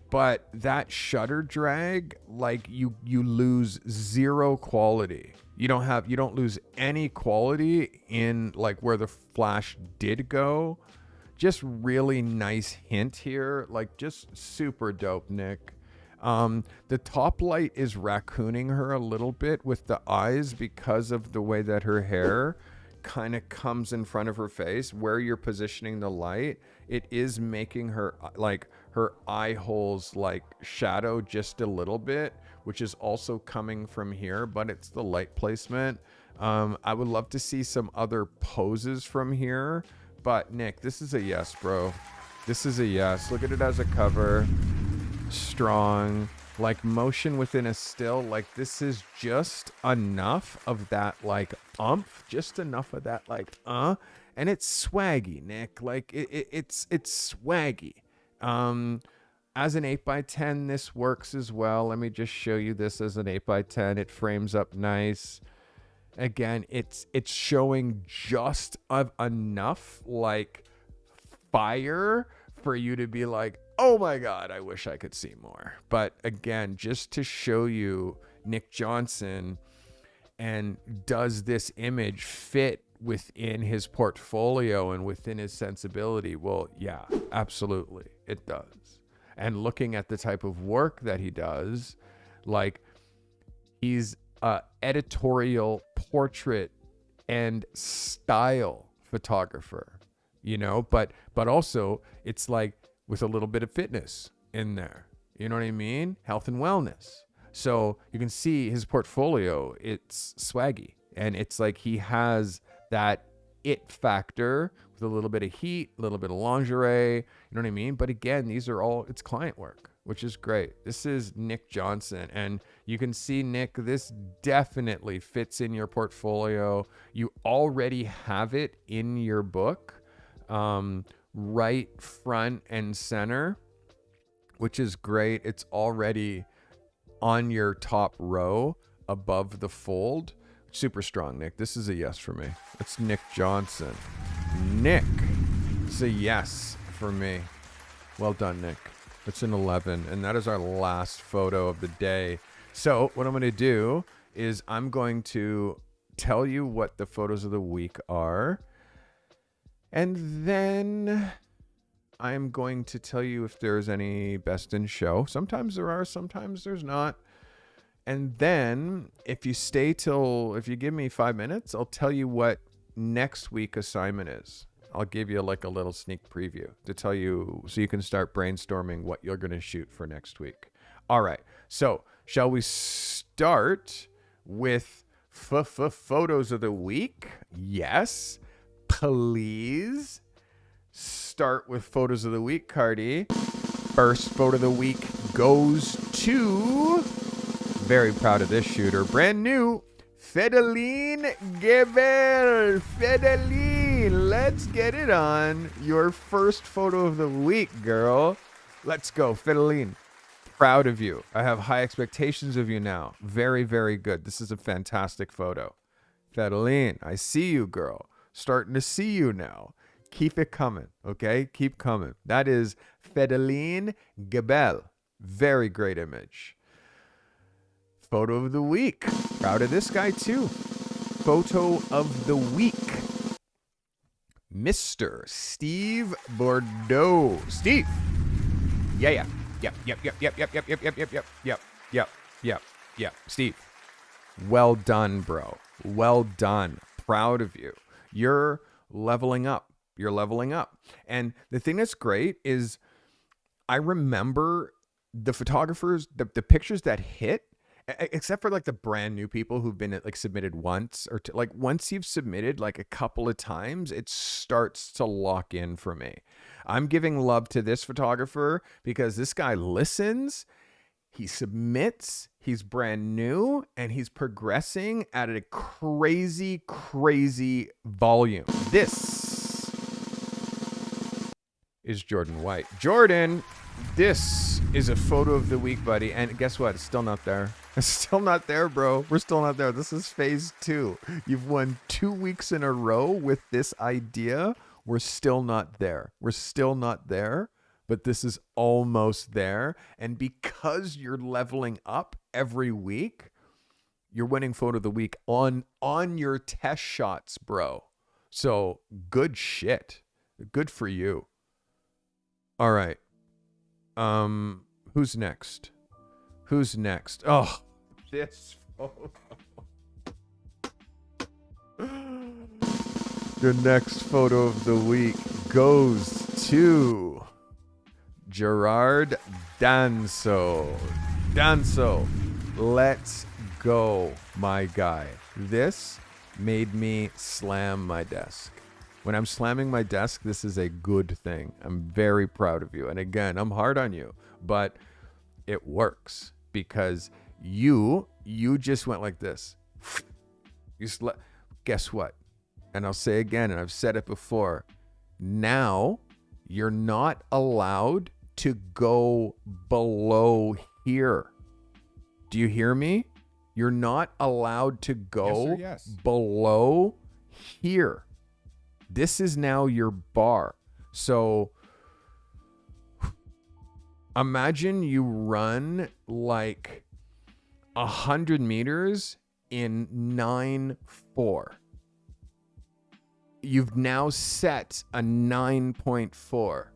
S2: but that shutter drag, like you lose zero quality. You don't lose any quality in like where the flash did go. Just really nice hint here. Like just super dope, Nick. The top light is raccooning her a little bit with the eyes because of the way that her hair kind of comes in front of her face. Where you're positioning the light, it is making her like her eye holes like shadow just a little bit, which is also coming from here, but it's the light placement. I would love to see some other poses from here. But Nick, this is a yes, bro. This is a yes. Look at it as a cover. Strong. Like motion within a still. Like this is just enough of that like just enough of that like and it's swaggy, Nick. Like it's swaggy. As an 8x10, this works as well. Let me just show you this as an 8x10. It frames up nice. Again, it's showing just enough like fire for you to be like, oh my God, I wish I could see more. But again, just to show you Nick Johnson and does this image fit within his portfolio and within his sensibility? Well, yeah, absolutely, it does. And looking at the type of work that he does, like he's editorial portrait and style photographer, you know, but also it's like with a little bit of fitness in there, you know what I mean? Health and wellness. So you can see his portfolio, it's swaggy, and it's like he has that it factor with a little bit of heat, a little bit of lingerie, you know what I mean? But again, these are all, it's client work, which is great. This is Nick Johnson, and you can see, Nick, this definitely fits in your portfolio. You already have it in your book, right front and center, which is great. It's already on your top row above the fold. Super strong, Nick. This is a yes for me. It's Nick Johnson. Nick, it's a yes for me. Well done, Nick. It's an 11, and that is our last photo of the day. So what I'm going to do is I'm going to tell you what the photos of the week are, and then I'm going to tell you if there's any best in show. Sometimes there are, sometimes there's not. And then if you give me 5 minutes, I'll tell you what next week assignment is. I'll give you like a little sneak preview to tell you so you can start brainstorming what you're going to shoot for next week. All right. So, shall we start with photos of the week? Yes. Please start with photos of the week, Carty. First photo of the week goes to, very proud of this shooter, brand new, Fedeline Gebel. Fedeline, let's get it on. Your first photo of the week, girl. Let's go, Fedeline. Proud of you. I have high expectations of you now. Very, very good. This is a fantastic photo. Fedeline, I see you, girl. Starting to see you now. Keep it coming, okay? Keep coming. That is Fedeline Gebel. Very great image. Photo of the week. Proud of this guy too. Photo of the week. Mr. Steve Bordeaux. Steve. Yeah. Yep. Steve. Well done, bro. Well done. Proud of you. You're leveling up. You're leveling up. And the thing that's great is I remember the photographers, the pictures that hit, except for like the brand new people who've been like submitted once or like once you've submitted like a couple of times, it starts to lock in for me. I'm giving love to this photographer because this guy listens, he submits, he's brand new, and he's progressing at a crazy, crazy volume. This is Jordan White. Jordan, this is a photo of the week, buddy. And guess what? It's still not there. It's still not there, bro. We're still not there. This is phase 2. You've won 2 weeks in a row with this idea. We're still not there. We're still not there, but this is almost there. And because you're leveling up every week, you're winning photo of the week on your test shots, bro. So good shit. Good for you. All right. Who's next? Oh, this photo. The next photo of the week goes to Gerard Danso. Let's go, my guy. This made me slam my desk. When I'm slamming my desk, this is a good thing. I'm very proud of you. And again, I'm hard on you, but it works because you just went like this. Guess what? And I'll say again, and I've said it before, now you're not allowed to go below here. Do you hear me? You're not allowed to go below here. This is now your bar. So imagine you run like 100 meters in 9.4. You've now set a 9.4.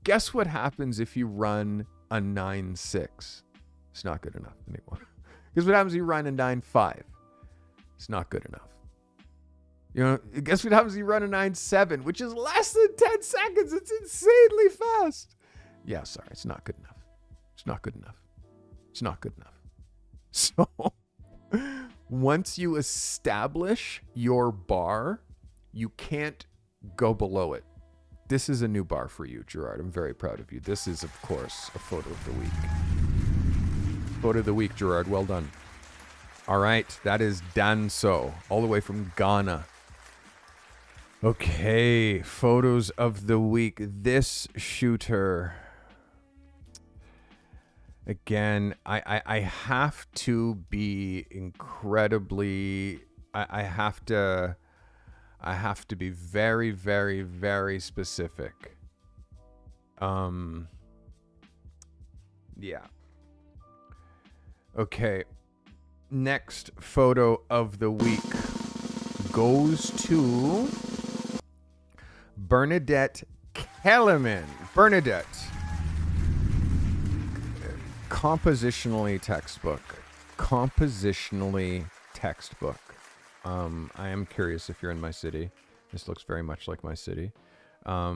S2: Guess what happens if you run a 9.6? It's not good enough anymore. Because what happens if you run a 9.5? It's not good enough. You know, guess what happens if you run a 9.7, which is less than 10 seconds. It's insanely fast. Yeah, sorry. It's not good enough. It's not good enough. It's not good enough. So once you establish your bar, you can't go below it. This is a new bar for you, Gerard. I'm very proud of you. This is, of course, a photo of the week. Photo of the week, Gerard. Well done. All right. That is Danso, all the way from Ghana. Okay. Photos of the week. This shooter. Again, I have to be incredibly... I have to be very, very, very specific. Yeah. Okay. Next photo of the week goes to Bernadette Kellerman. Bernadette. Compositionally textbook. I am curious if you're in my city. This looks very much like my city. I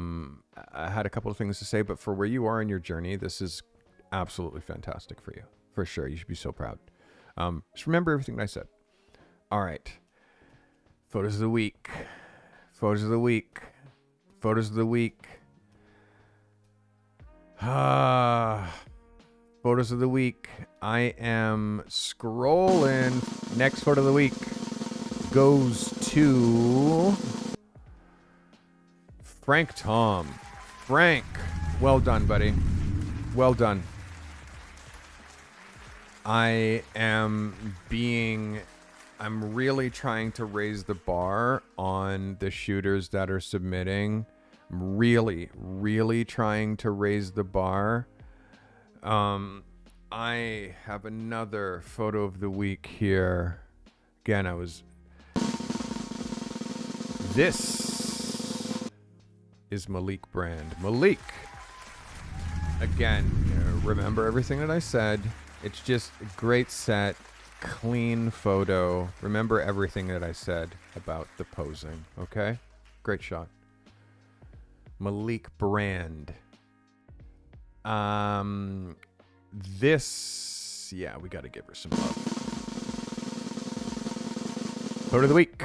S2: had a couple of things to say, but for where you are in your journey, this is absolutely fantastic for you. For sure. You should be so proud. Just remember everything I said. All right. Photos of the week. Photos of the week. Photos of the week. Photos of the week. I am scrolling. Next photo of the week goes to Frank Tom. Frank, well done, buddy. Well done. I'm really trying to raise the bar on the shooters that are submitting. I'm really trying to raise the bar. I have another photo of the week here. Again, this is Malik Brand. Malik, again, remember everything that I said. It's just a great set, clean photo. Remember everything that I said about the posing, okay? Great shot. Malik Brand. Yeah, we got to give her some love. Photo of the week.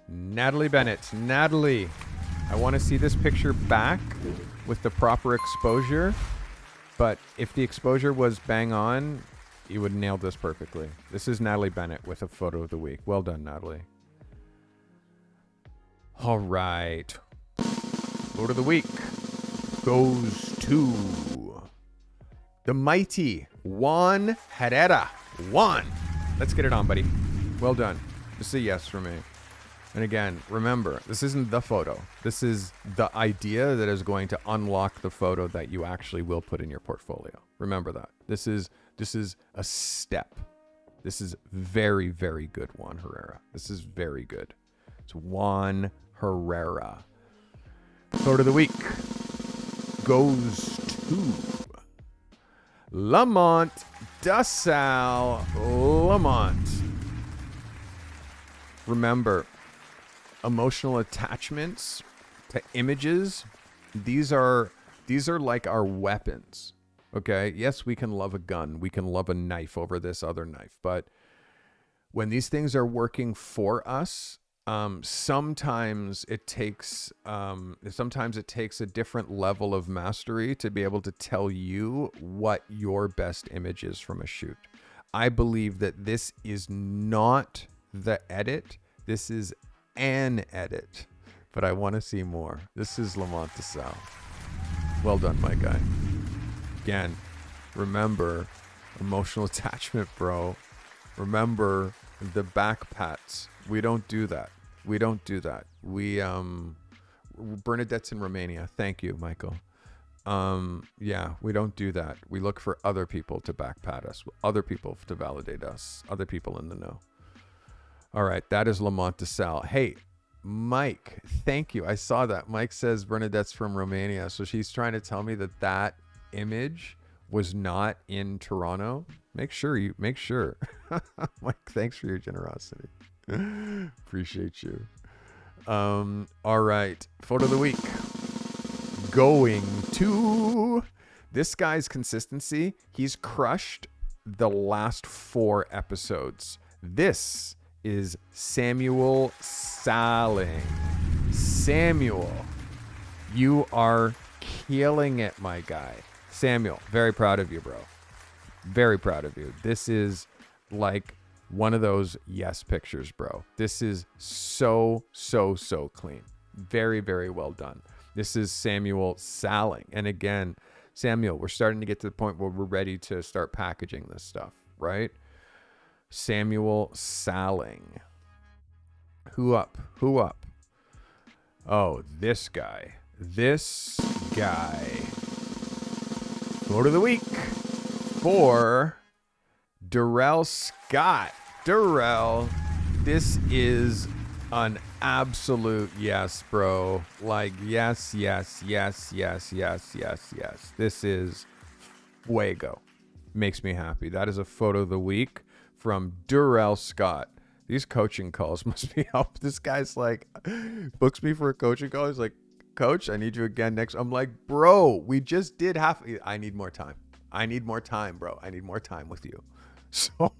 S2: Natalie Bennett. Natalie, I want to see this picture back with the proper exposure. But if the exposure was bang on, you would nail this perfectly. This is Natalie Bennett with a photo of the week. Well done, Natalie. All right. Photo of the week goes to the mighty Juan Herrera. Juan, let's get it on, buddy. Well done. This is a yes for me. And again, remember, this isn't the photo. This is the idea that is going to unlock the photo that you actually will put in your portfolio. Remember that. This is a step. This is very, very good, Juan Herrera. This is very good. It's Juan Herrera. Photo of the week goes to Lamont Dussal. Lamont. Remember, emotional attachments to images, these are like our weapons. Okay? Yes, we can love a gun. We can love a knife over this other knife. But when these things are working for us, sometimes it takes a different level of mastery to be able to tell you what your best image is from a shoot. I believe that this is not the edit. This is an edit, but I want to see more. This is Lamont Dussal. Well done, my guy. Again, remember emotional attachment, bro. Remember the back pats. We don't do that. We don't do that. Bernadette's in Romania. Thank you, Michael. Yeah, we don't do that. We look for other people to back pat us, other people to validate us, other people in the know. All right, that is Lamont Dussal. Hey, Mike, thank you. I saw that. Mike says Bernadette's from Romania. So she's trying to tell me that image was not in Toronto. Make sure. Mike, thanks for your generosity. Appreciate you. All right, photo of the week. Going to this guy's consistency. He's crushed the last 4 episodes. This is Samuel Salling. Samuel, you are killing it, my guy. Samuel, very proud of you, bro. Very proud of you. This is like one of those yes pictures, bro. This is so clean. Very, very well done. This is Samuel Salling. And again, Samuel, we're starting to get to the point where we're ready to start packaging this stuff, right? Samuel Salling. Who up? Oh, this guy. Photo of the week for Darrell Scott. Darrell, this is an absolute yes, bro. Like, yes. This is fuego. Makes me happy. That is a photo of the week from Darrell Scott. These coaching calls must be help. This guy's like, books me for a coaching call. He's like, Coach, I need you again next. I'm like, bro, we just did half. I need more time. I need more time, bro. I need more time with you. So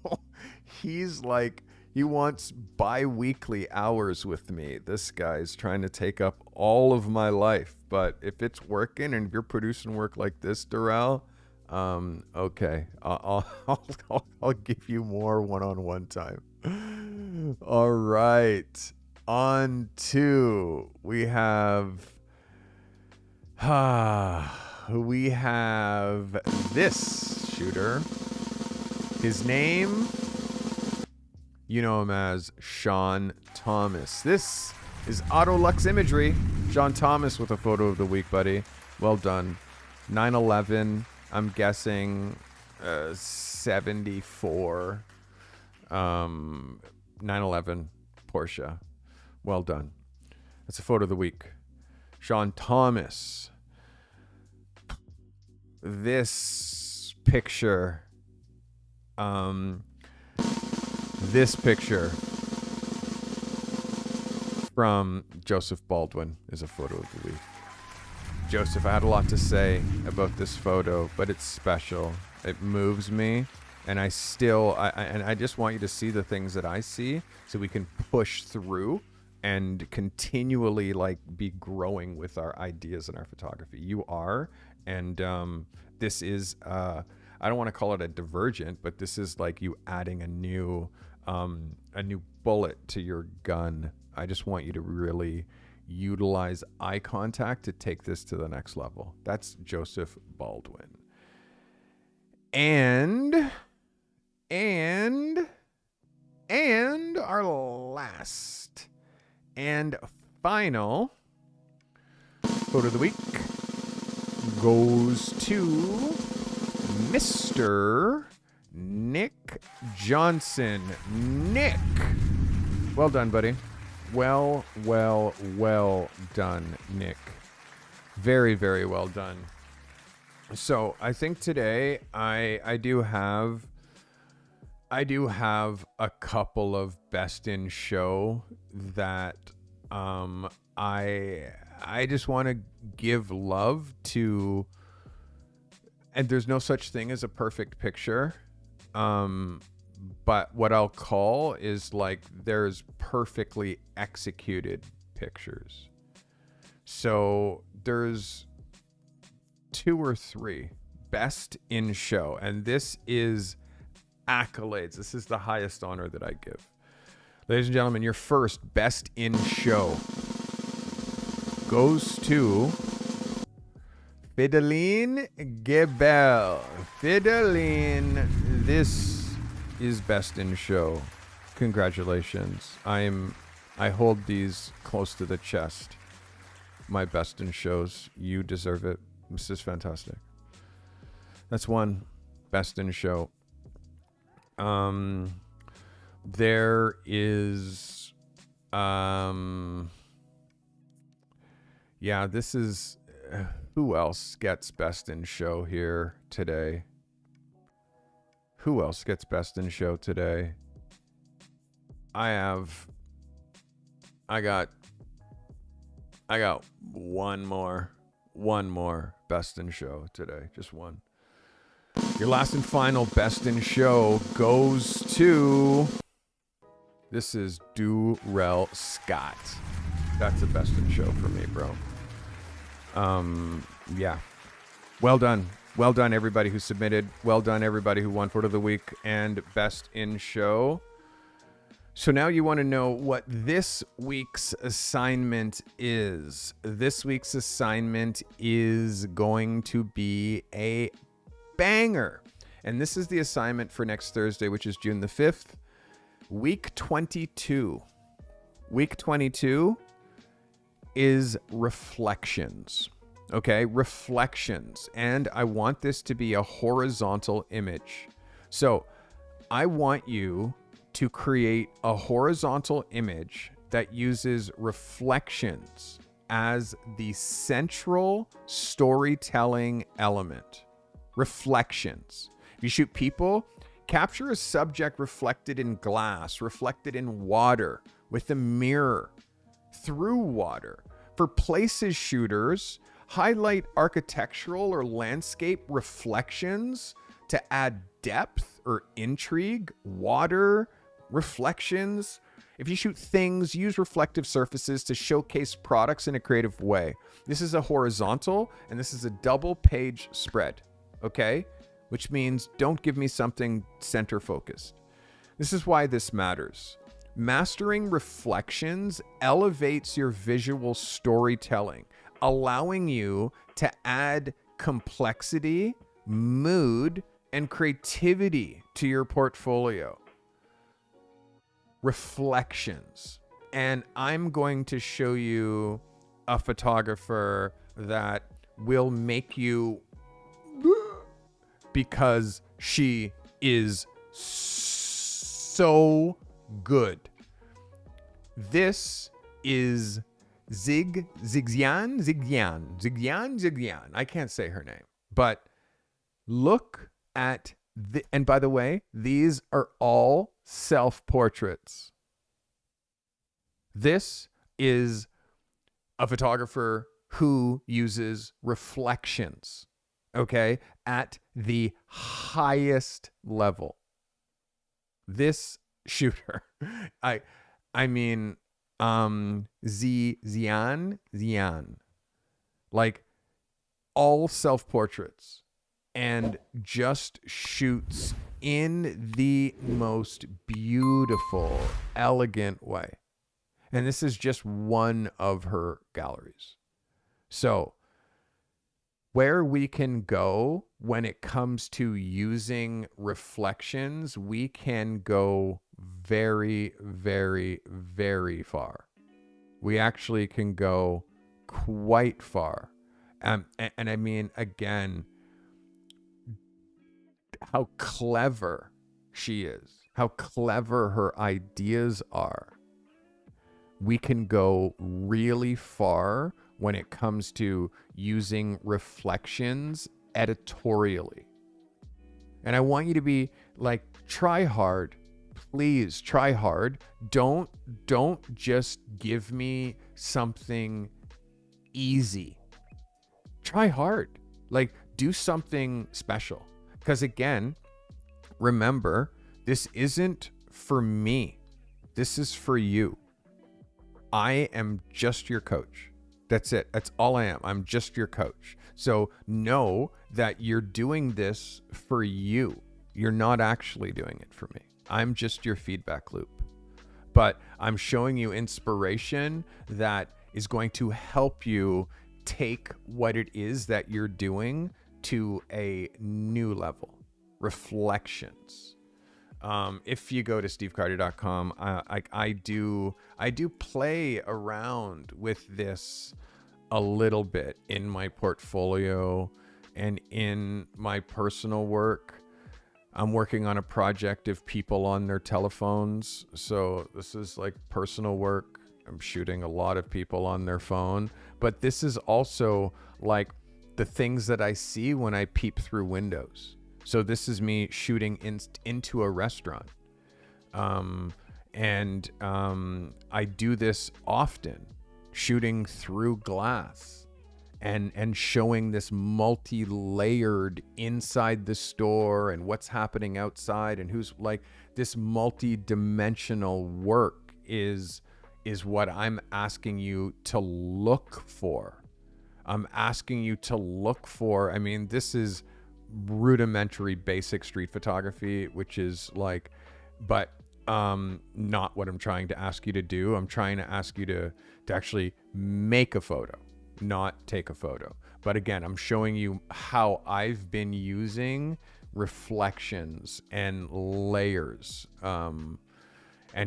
S2: he's like, he wants bi-weekly hours with me. This guy's trying to take up all of my life. But if it's working and if you're producing work like this, Darrell, okay, I'll give you more one-on-one time. All right, on to we have this shooter. His name, you know him as Sean Thomas. This is Autolux Imagery. Sean Thomas with a photo of the week, buddy. Well done. 9/11. I'm guessing 74. 9/11 Porsche. Well done. That's a photo of the week. Sean Thomas. This picture. This picture from Joseph Baldwin is a photo of the week. Joseph, I had a lot to say about this photo, but it's special. It moves me. And I just want you to see the things that I see so we can push through and continually like be growing with our ideas and our photography. You are. And this is, I don't want to call it a divergent, but this is like you adding a new bullet to your gun. I just want you to really utilize eye contact to take this to the next level. That's Joseph Baldwin. And our last and final photo of the week goes to Mr. Nick Johnson. Nick, well done, buddy. Well done, Nick. Very, very well done. So I think today I do have a couple of best in show that I just want to give love to, and there's no such thing as a perfect picture. But what I'll call is like there's perfectly executed pictures. So there's 2 or 3 best in show, and this is accolades. This is the highest honor that I give. Ladies and gentlemen, your first best in show goes to Fideline Gebel. Fideline, this is best in show. Congratulations. I hold these close to the chest. My best in shows. You deserve it. This is fantastic. That's one best in show. There is, this is, who else gets best in show here today? Who else gets best in show today? I got one more best in show today. Just one. Your last and final best in show goes to, this is Durrell Scott. That's the best in show for me, bro. Well done. Well done, everybody who submitted. Well done, everybody who won photo of the week and best in show. So now you want to know what this week's assignment is. This week's assignment is going to be a banger. And this is the assignment for next Thursday, which is June the 5th. Week 22. Week 22 is reflections. Okay, reflections. And I want this to be a horizontal image. So I want you to create a horizontal image that uses reflections as the central storytelling element. Reflections. If you shoot people, Capture a subject reflected in glass, reflected in water, with a mirror, through water. For places shooters, highlight architectural or landscape reflections to add depth or intrigue. Water, reflections. If you shoot things, use reflective surfaces to showcase products in a creative way. This is a horizontal and this is a double page spread, okay? Which means don't give me something center focused. This is why this matters. Mastering reflections elevates your visual storytelling, allowing you to add complexity, mood, and creativity to your portfolio. Reflections. And I'm going to show you a photographer that will make you, because she is so good. This is Zigyan. I can't say her name, but look at and by the way, these are all self-portraits. This is a photographer who uses reflections, okay, at the highest level. This shooter, I mean, Zian, like all self-portraits, and just shoots in the most beautiful, elegant way. And this is just one of her galleries. So where we can go when it comes to using reflections, we can go very, very, very far. We actually can go quite far. And I mean, again, how clever she is, how clever her ideas are. We can go really far when it comes to using reflections editorially. And I want you to be like, try hard. Please try hard. Don't just give me something easy. Try hard. Like, do something special. Because again, remember, this isn't for me. This is for you. I am just your coach. That's it. That's all I am. I'm just your coach. So know that you're doing this for you. You're not actually doing it for me. I'm just your feedback loop. But I'm showing you inspiration that is going to help you take what it is that you're doing to a new level. Reflections. If you go to stevecarty.com, I do play around with this a little bit in my portfolio and in my personal work. I'm working on a project of people on their telephones. So this is like personal work. I'm shooting a lot of people on their phone, but this is also like the things that I see when I peep through windows. So this is me shooting into a restaurant. I do this often, shooting through glass and showing this multi-layered inside the store and what's happening outside and who's like this multi-dimensional work is what I'm asking you to look for. I'm asking you to look for, I mean, this is rudimentary basic street photography, which is like, but not what I'm trying to ask you to do. I'm trying to ask you to actually make a photo, not take a photo. But again, I'm showing you how I've been using reflections and layers, and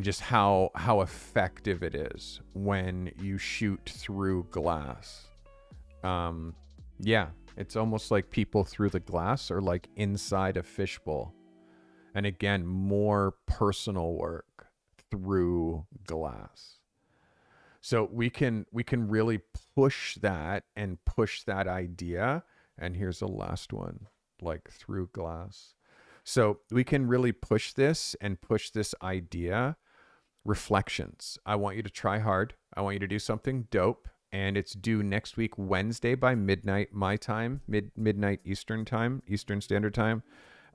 S2: just how effective it is when you shoot through glass. Yeah, it's almost like people through the glass are like inside a fishbowl. And again, more personal work through glass. So we can really push that and push that idea. And here's the last one, like through glass. So we can really push this idea. Reflections. I want you to try hard. I want you to do something dope. And it's due next week, Wednesday by midnight, my time, midnight Eastern Standard Time.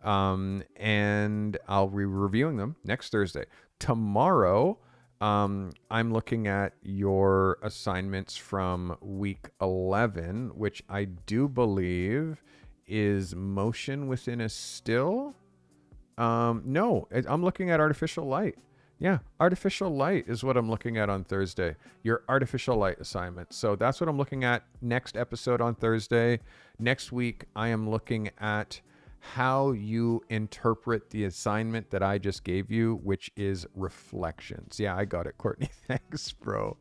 S2: And I'll be reviewing them next Thursday. Tomorrow, I'm looking at your assignments from week 11, which I do believe is motion within a still. No, I'm looking at artificial light. Yeah, artificial light is what I'm looking at on Thursday. Your artificial light assignment. So that's what I'm looking at next episode on Thursday. Next week, I am looking at how you interpret the assignment that I just gave you, which is reflections. Yeah, I got it, Courtney. Thanks, bro.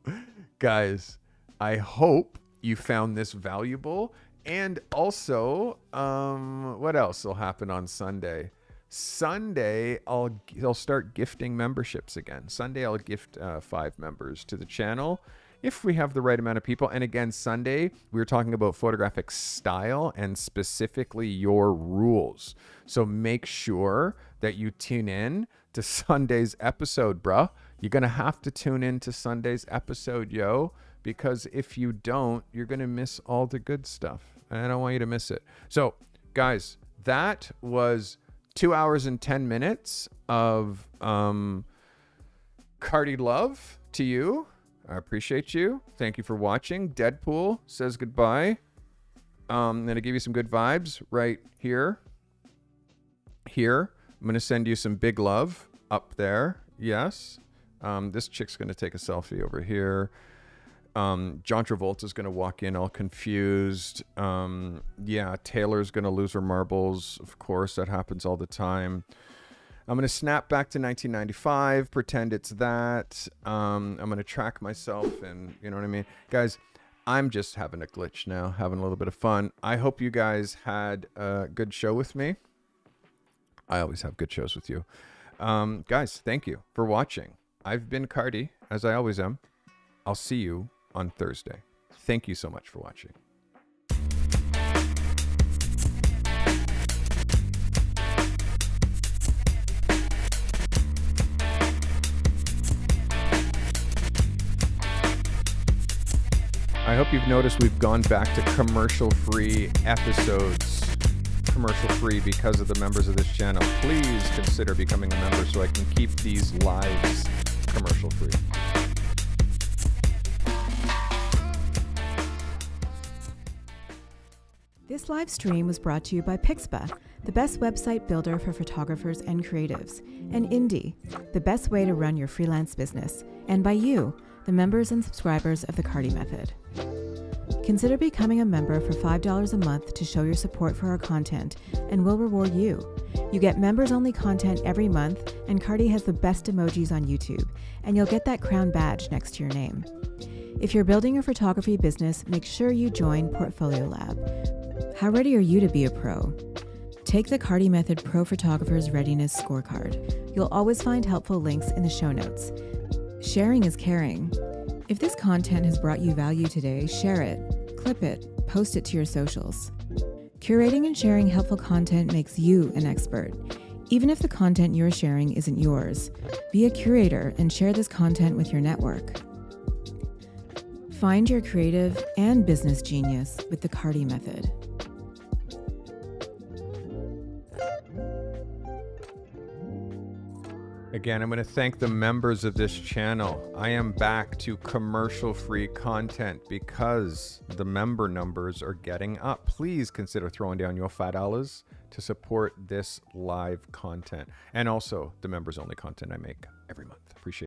S2: Guys, I hope you found this valuable. And also, what else will happen on Sunday? Sunday, I'll start gifting memberships again. Sunday, I'll gift 5 members to the channel if we have the right amount of people. And again, Sunday, we were talking about photographic style and specifically your rules. So make sure that you tune in to Sunday's episode, bruh. You're going to have to tune in to Sunday's episode, yo, because if you don't, you're going to miss all the good stuff. And I don't want you to miss it. So, guys, that was 2 hours and 10 minutes of Carty love to you. I appreciate you. Thank you for watching. Deadpool says goodbye. I'm going to give you some good vibes right here. Here. I'm going to send you some big love up there. Yes. This chick's going to take a selfie over here. John Travolta's going to walk in all confused. Yeah, Taylor's going to lose her marbles. Of course, that happens all the time. I'm going to snap back to 1995, pretend it's that. I'm going to track myself and, you know what I mean? Guys, I'm just having a glitch now, having a little bit of fun. I hope you guys had a good show with me. I always have good shows with you. Guys, thank you for watching. I've been Carty, as I always am. I'll see you on Thursday. Thank you so much for watching. I hope you've noticed we've gone back to commercial-free episodes. Commercial-free because of the members of this channel. Please consider becoming a member so I can keep these lives commercial-free.
S1: This live stream was brought to you by Pixpa, the best website builder for photographers and creatives, and Indie, the best way to run your freelance business, and by you, the members and subscribers of the Carty Method. Consider becoming a member for $5 a month to show your support for our content, and we'll reward you. You get members-only content every month, and Carty has the best emojis on YouTube, and you'll get that crown badge next to your name. If you're building a photography business, make sure you join Portfolio Lab. How ready are you to be a pro? Take the Carty Method Pro Photographer's Readiness Scorecard. You'll always find helpful links in the show notes. Sharing is caring. If this content has brought you value today, share it, clip it, post it to your socials. Curating and sharing helpful content makes you an expert. Even if the content you're sharing isn't yours, be a curator and share this content with your network. Find your creative and business genius with the Carty Method.
S2: Again, I'm going to thank the members of this channel. I am back to commercial-free content because the member numbers are getting up. Please consider throwing down your $5 to support this live content and also the members-only content I make every month. Appreciate it.